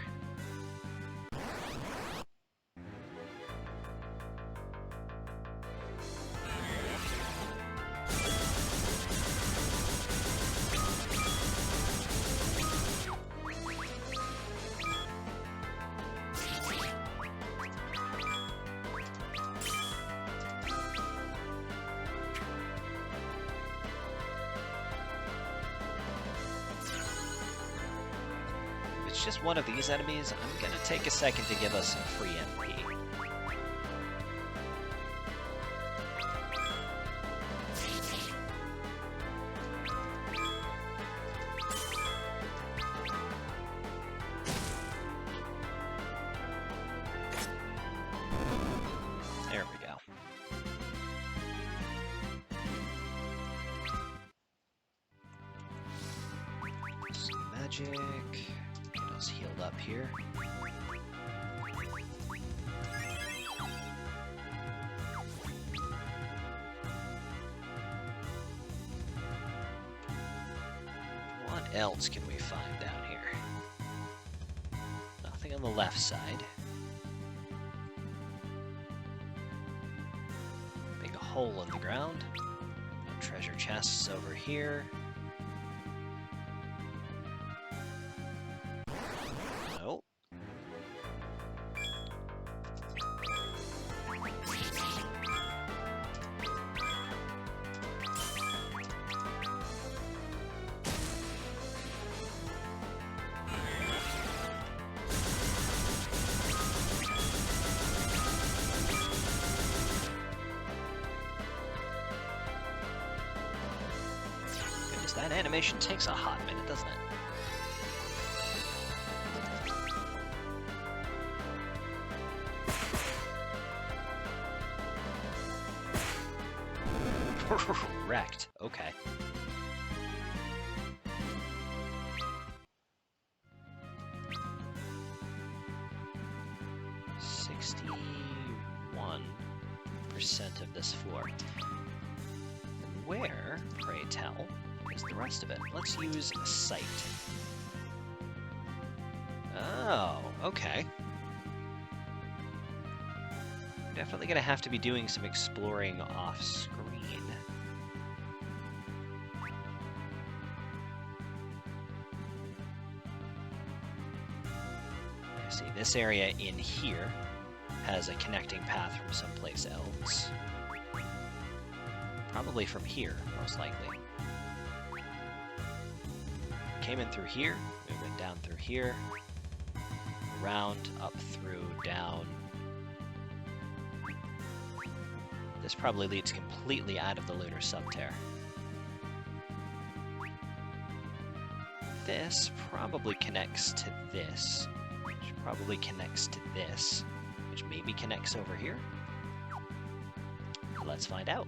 It's just one of these enemies. I'm gonna take a second to give us some free MP. There we go. Some magic. Get us healed up here. What else can we find down here? Nothing on the left side. Big hole in the ground. No treasure chests over here. Nope. Goodness, that animation takes a hot minute, doesn't it? Wrecked. Okay. %, of this floor. And where, pray tell, is the rest of it? Let's use sight. Oh, okay. Definitely gonna have to be doing some exploring off screen. See, this area in here has a connecting path from someplace else. Probably from here, most likely. Came in through here, we went down through here, around, up through, down. This probably leads completely out of the Lunar Subterrane. This probably connects to this, which probably connects to this, which maybe connects over here. Let's find out.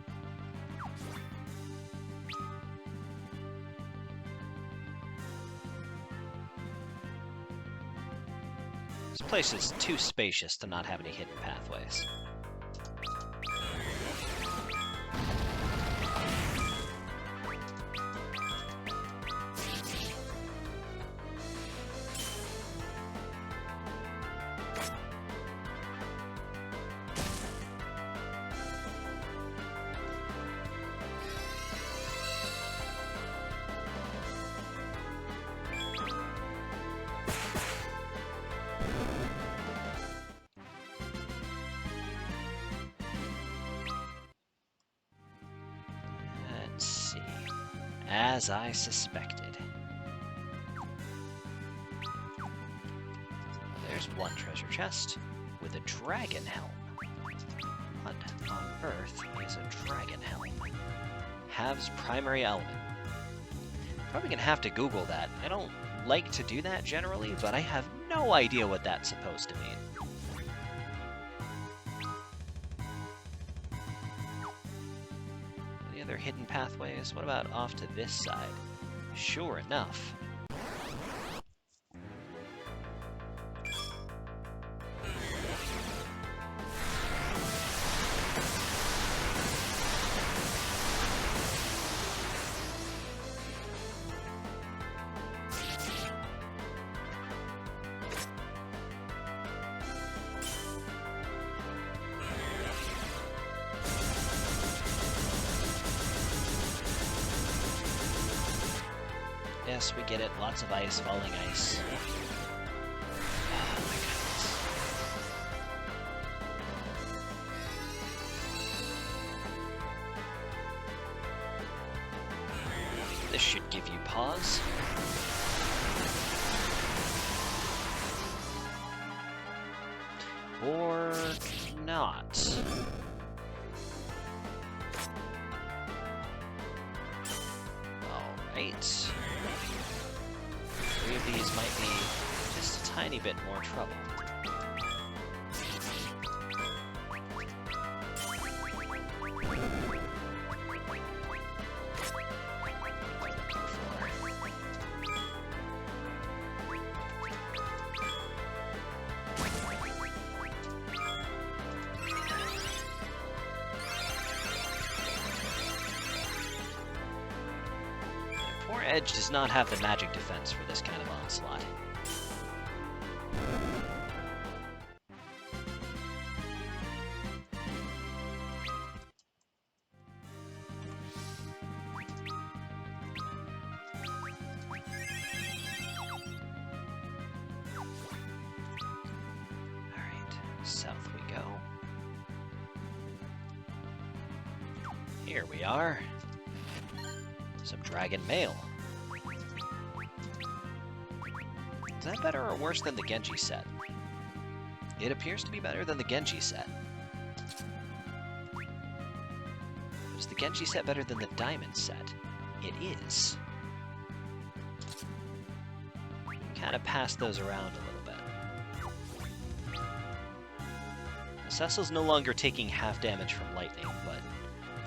This place is too spacious to not have any hidden pathways. As I suspected. There's one treasure chest with a dragon helm. What on earth is a dragon helm? Halves primary element. Probably gonna have to Google that. I don't like to do that generally, but I have no idea what that's supposed to mean. Any other hidden pathways? What about off to this side? Sure enough. Yes, we get it. Lots of ice, falling ice. Oh my goodness. This should give you pause. Or not. Alright. 3 of these might be just a tiny bit more trouble. Poor Edge does not have the magic defense for this kind of onslaught. Alright, south we go. Here we are. Some dragon mail. Is that better or worse than the Genji set? It appears to be better than the Genji set. Is the Genji set better than the Diamond set? It is. Kind of pass those around a little bit. Cecil's no longer taking half damage from lightning, but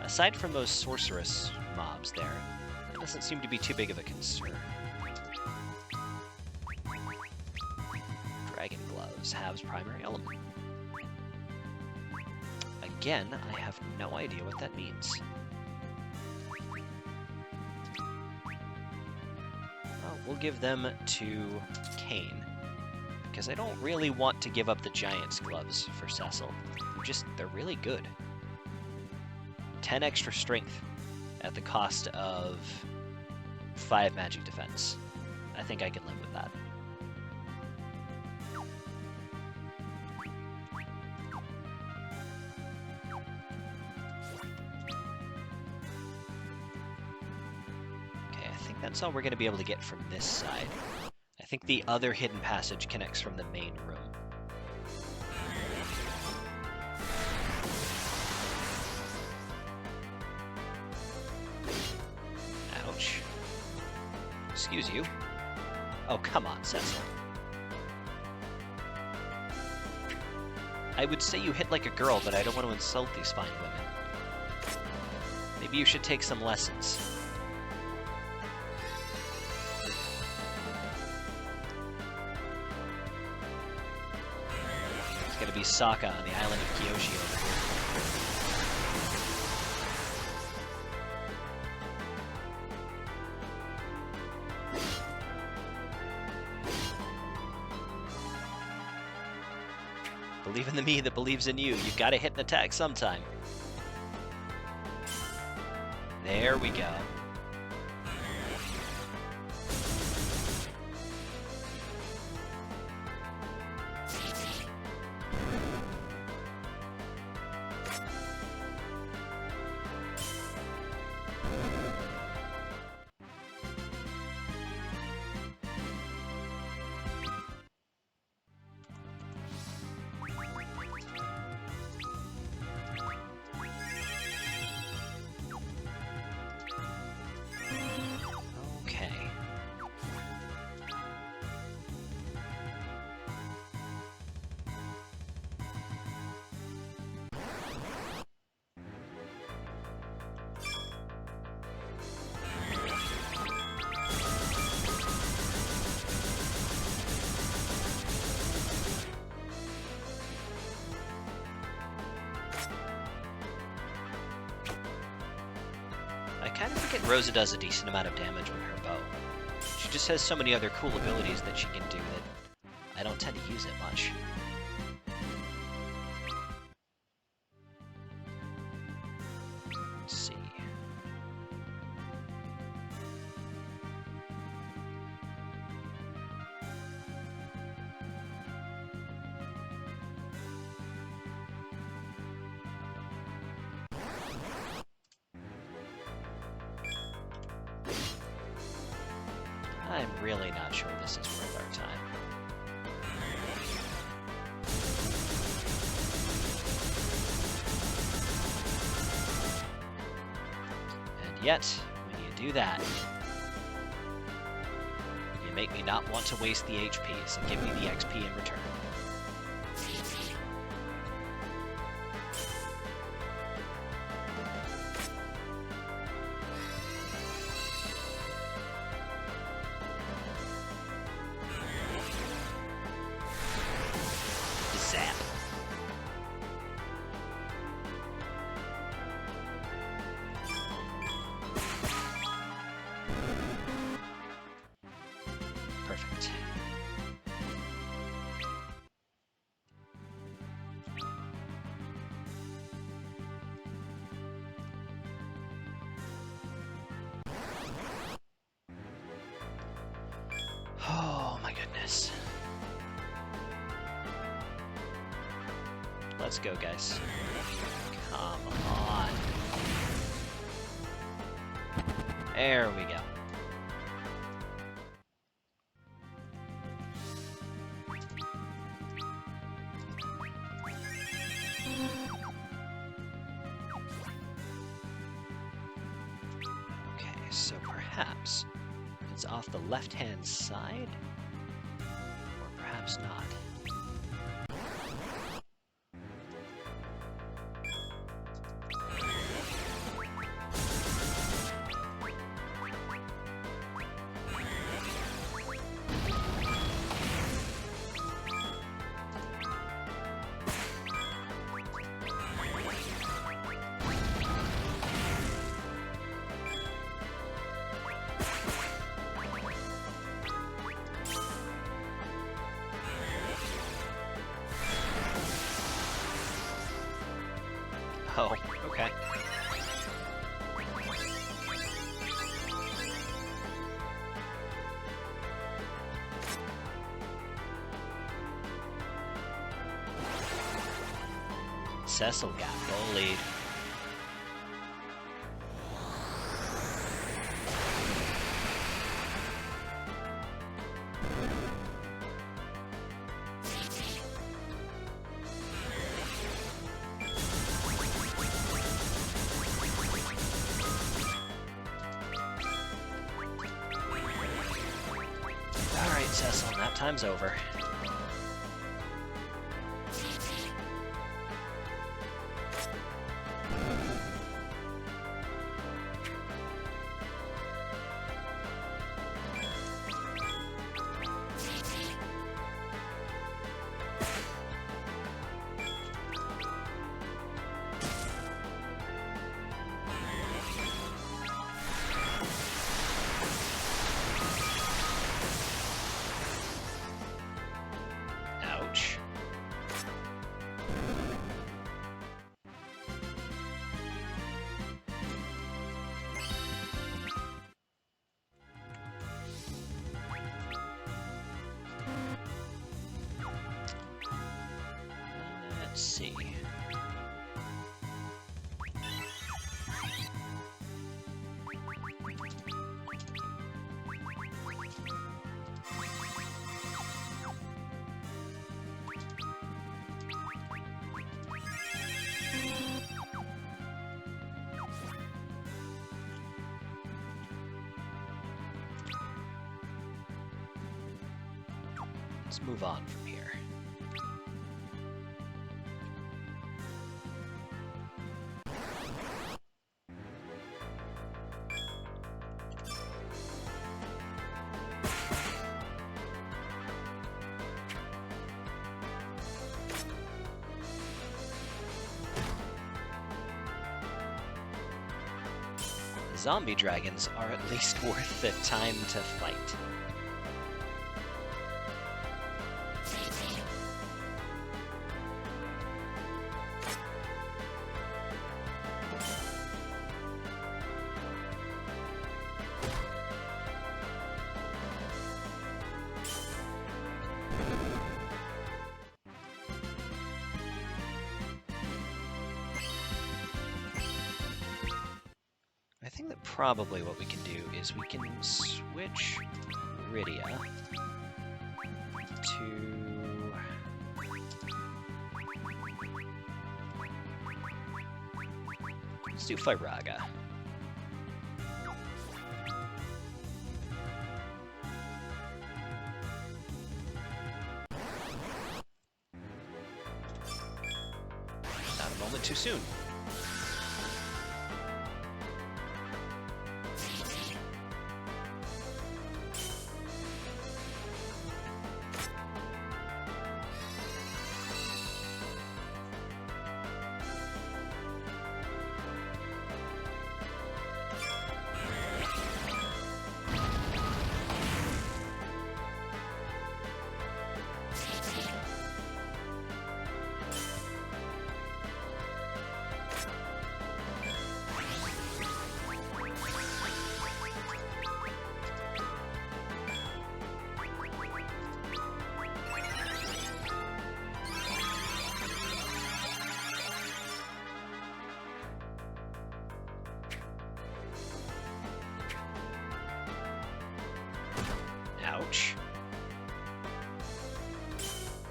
aside from those sorceress mobs there, that doesn't seem to be too big of a concern. Dragon gloves, halves primary element. Again, I have no idea what that means. Well, we'll give them to Kane, because I don't really want to give up the Giant's gloves for Cecil. They're really good. 10 extra strength at the cost of 5 magic defense. I think I can live with that. Okay, I think that's all we're going to be able to get from this side. I think the other hidden passage connects from the main room. Ouch. Excuse you. Oh, come on, Cecil. I would say you hit like a girl, but I don't want to insult these fine women. Maybe you should take some lessons. It's gonna be Sokka on the island of Kyoshi over here. Believe in the me that believes in you. You've got to hit an attack sometime. There we go. Rosa does a decent amount of damage with her bow. She just has so many other cool abilities that she can do that I don't tend to use it much. Let's see. I'm really not sure this is worth our time. And yet, when you do that, you make me not want to waste the HP, so give me the XP in return. Zap. Perfect. Oh my goodness. Let's go, guys. Come on. There we go. Okay, so perhaps it's off the left-hand side? Or perhaps not. Oh, okay. Cecil got bullied. Alright, Cecil, nap time's over. Ouch. Let's see. Let's move on from here. zombie dragons are at least worth the time to fight. I think that probably what we can do is we can switch Rydia to... Let's do Firaga. Not a moment too soon. Ouch.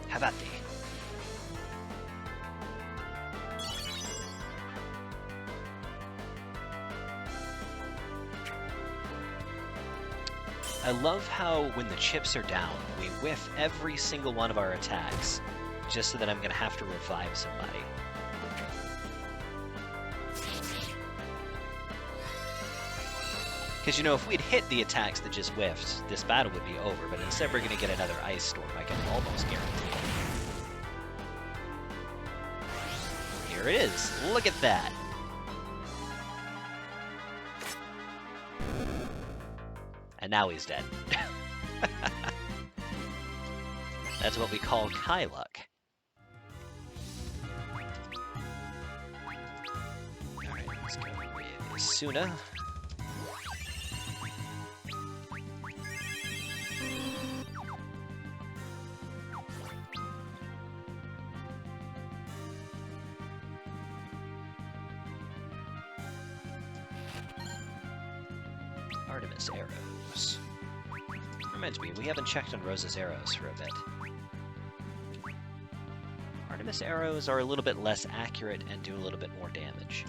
Have at thee. I love how when the chips are down, we whiff every single one of our attacks, just so that I'm gonna have to revive somebody. Because, you know, if we'd hit the attacks that just whiffed, this battle would be over, but instead we're going to get another ice storm, I can almost guarantee it. Here it is! Look at that! And now he's dead. That's what we call Kai luck. Alright, let's go with Suna. Artemis arrows. Reminds me, we haven't checked on Rosa's arrows for a bit. Artemis arrows are a little bit less accurate and do a little bit more damage.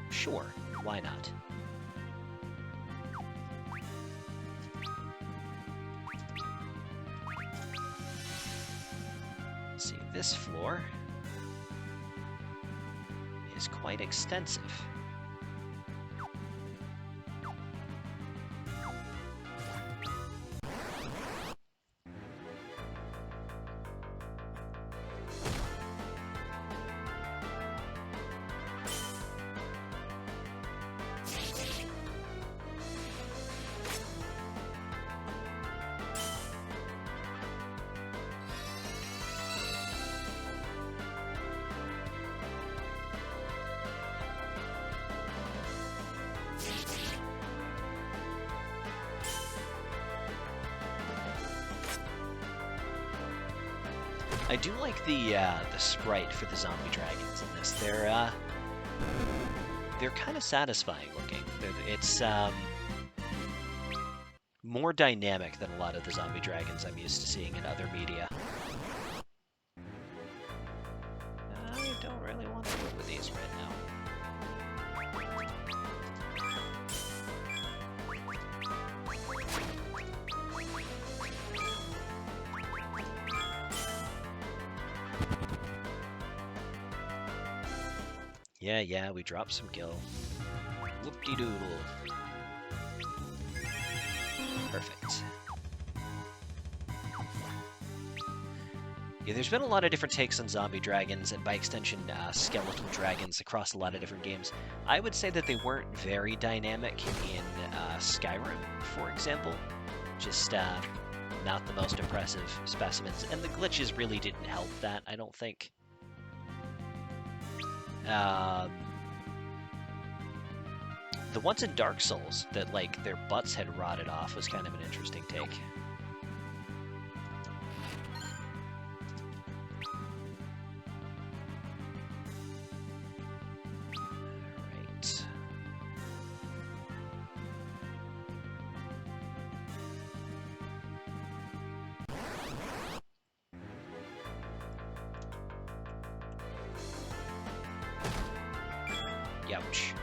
Sure, why not? Let's see, this floor is quite extensive. I do like the sprite for the zombie dragons in this. They're kind of satisfying looking. It's more dynamic than a lot of the zombie dragons I'm used to seeing in other media. I don't really want to deal with these right now. Yeah, we dropped some gil. Whoop-de-doodle. Perfect. Yeah, there's been a lot of different takes on zombie dragons, and by extension, skeletal dragons across a lot of different games. I would say that they weren't very dynamic in Skyrim, for example. Just not the most impressive specimens, and the glitches really didn't help that, I don't think. The ones in Dark Souls that, like, their butts had rotted off was kind of an interesting take. Alright. Youch.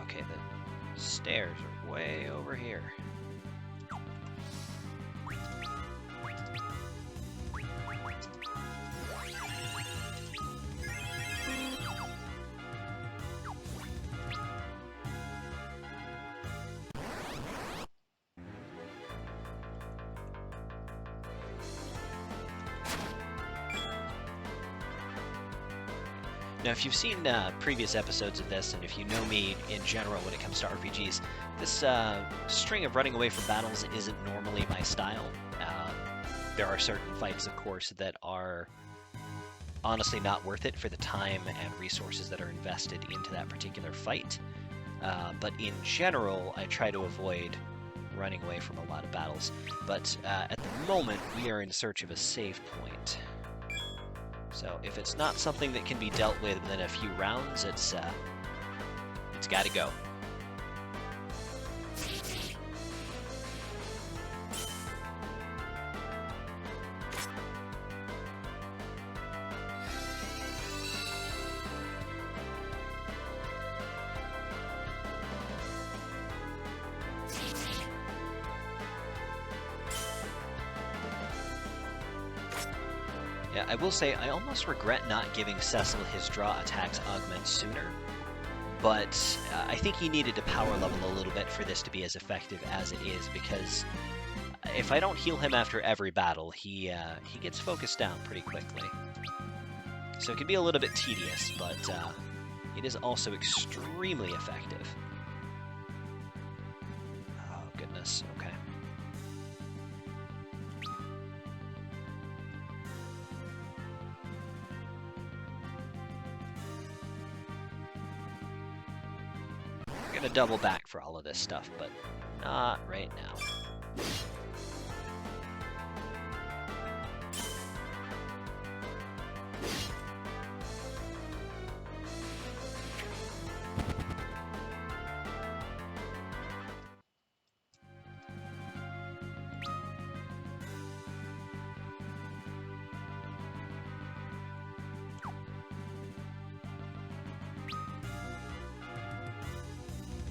Okay, the stairs are way over here. Now, if you've seen previous episodes of this, and if you know me in general when it comes to RPGs, this string of running away from battles isn't normally my style. There are certain fights, of course, that are honestly not worth it for the time and resources that are invested into that particular fight. But in general, I try to avoid running away from a lot of battles. But at the moment, we are in search of a save point. So if it's not something that can be dealt with within a few rounds, it's got to go. Yeah, I will say I almost regret not giving Cecil his draw attacks augment sooner, but I think he needed to power level a little bit for this to be as effective as it is, because if I don't heal him after every battle, he gets focused down pretty quickly. So it can be a little bit tedious, but it is also extremely effective. Oh, goodness, okay. I'm gonna double back for all of this stuff, but not right now.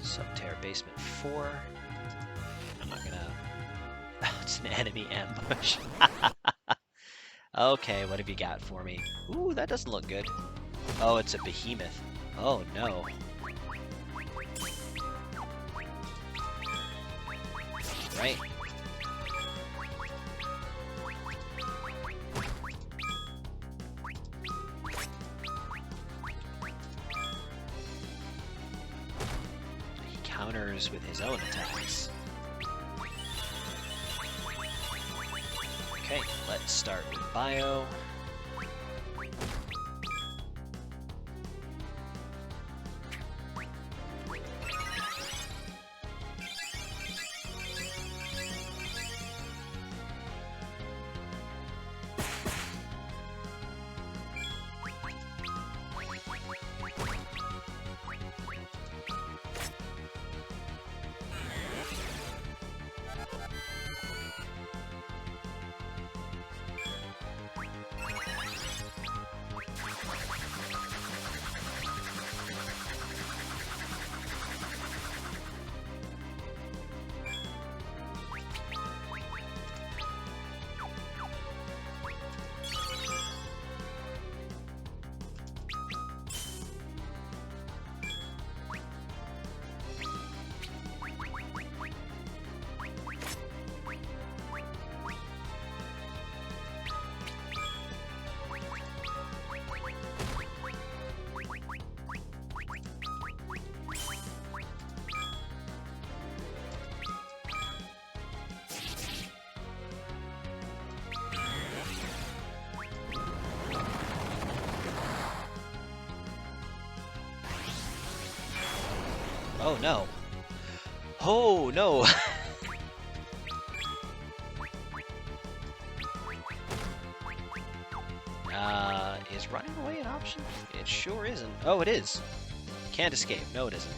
Subterrane basement 4. I'm not gonna... Oh, it's an enemy ambush. Okay, what have you got for me? Ooh, that doesn't look good. Oh, it's a behemoth. Oh, no. Right. Counters with his own attacks. Okay, let's start with bio. Oh no. Oh no! Is running away an option? It sure isn't. Oh, it is. Can't escape. No, it isn't.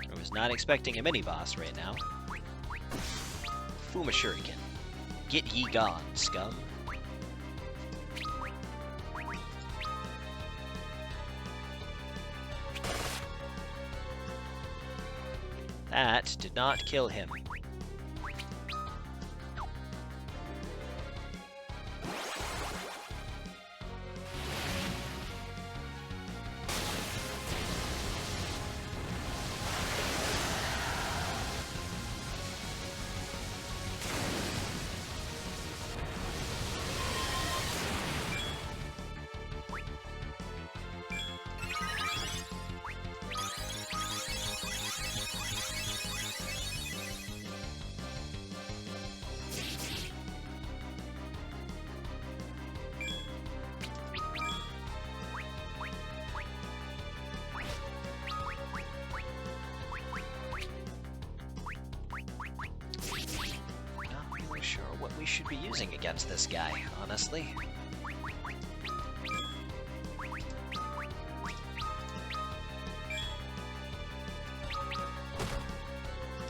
I was not expecting a mini-boss right now. Fuma Shuriken. Get ye gone, scum. That did not kill him. We should be using against this guy, honestly.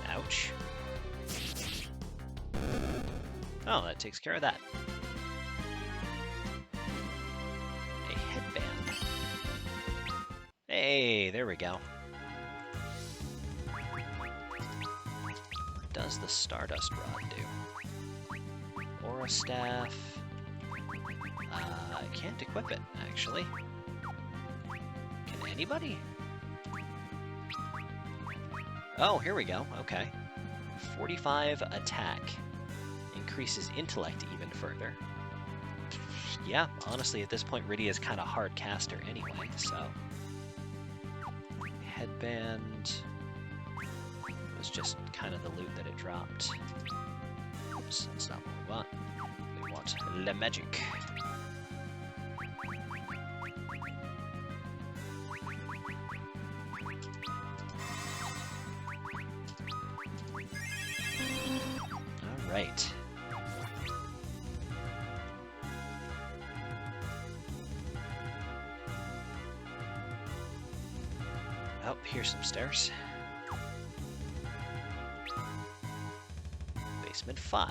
Ouch. Oh, that takes care of that. A headband. Hey, there we go. What does the Stardust Rod do? Aura Staff. I can't equip it, actually. Can anybody? Oh, here we go. Okay. 45 attack. Increases intellect even further. Yeah, honestly, at this point, Rydia is kind of hard caster anyway, so... Headband... was just kind of the loot that it dropped. Oops, that's not what we want. We want Le Magic. Alright. Oh, here's some stairs. Basement 5.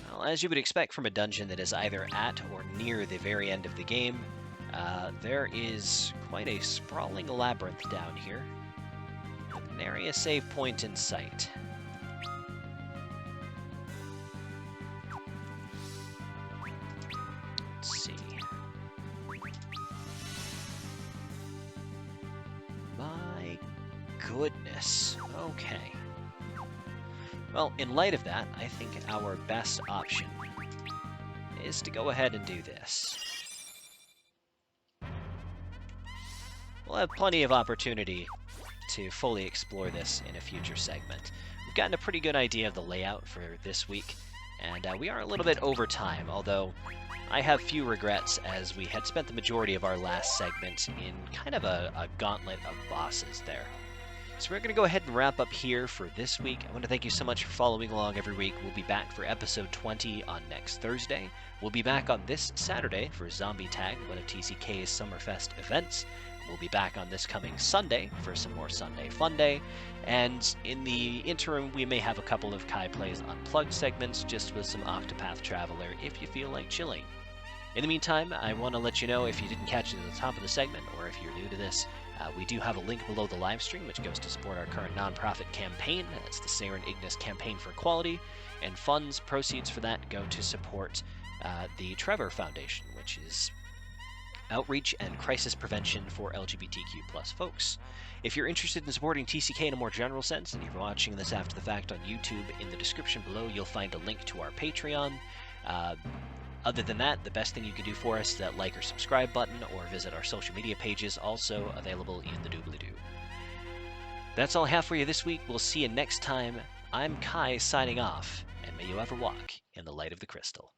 Well, as you would expect from a dungeon that is either at or near the very end of the game, there is quite a sprawling labyrinth down here, with nary a save point in sight. Let's see. My goodness. Okay. Well, in light of that, I think our best option is to go ahead and do this. We'll have plenty of opportunity to fully explore this in a future segment. We've gotten a pretty good idea of the layout for this week, and we are a little bit over time, although I have few regrets as we had spent the majority of our last segment in kind of a gauntlet of bosses there. So we're going to go ahead and wrap up here for this week. I want to thank you so much for following along every week. We'll be back for episode 20 on next Thursday. We'll be back on this Saturday for Zombie Tag, one of TCK's Summerfest events. We'll be back on this coming Sunday for some more Sunday Fun Day. And in the interim, we may have a couple of Kai Plays Unplugged segments just with some Octopath Traveler if you feel like chilling. In the meantime, I want to let you know, if you didn't catch it at the top of the segment, or if you're new to this, we do have a link below the live stream which goes to support our current nonprofit campaign. That's the Saren Ignis Campaign for Equality, and funds, proceeds for that go to support the Trevor Foundation, which is outreach and crisis prevention for LGBTQ+ folks. If you're interested in supporting TCK in a more general sense, and you're watching this after the fact on YouTube, in the description below you'll find a link to our Patreon. Other than that, the best thing you can do for us is that like or subscribe button, or visit our social media pages, also available in the doobly-doo. That's all I have for you this week. We'll see you next time. I'm Kai signing off, and may you ever walk in the light of the crystal.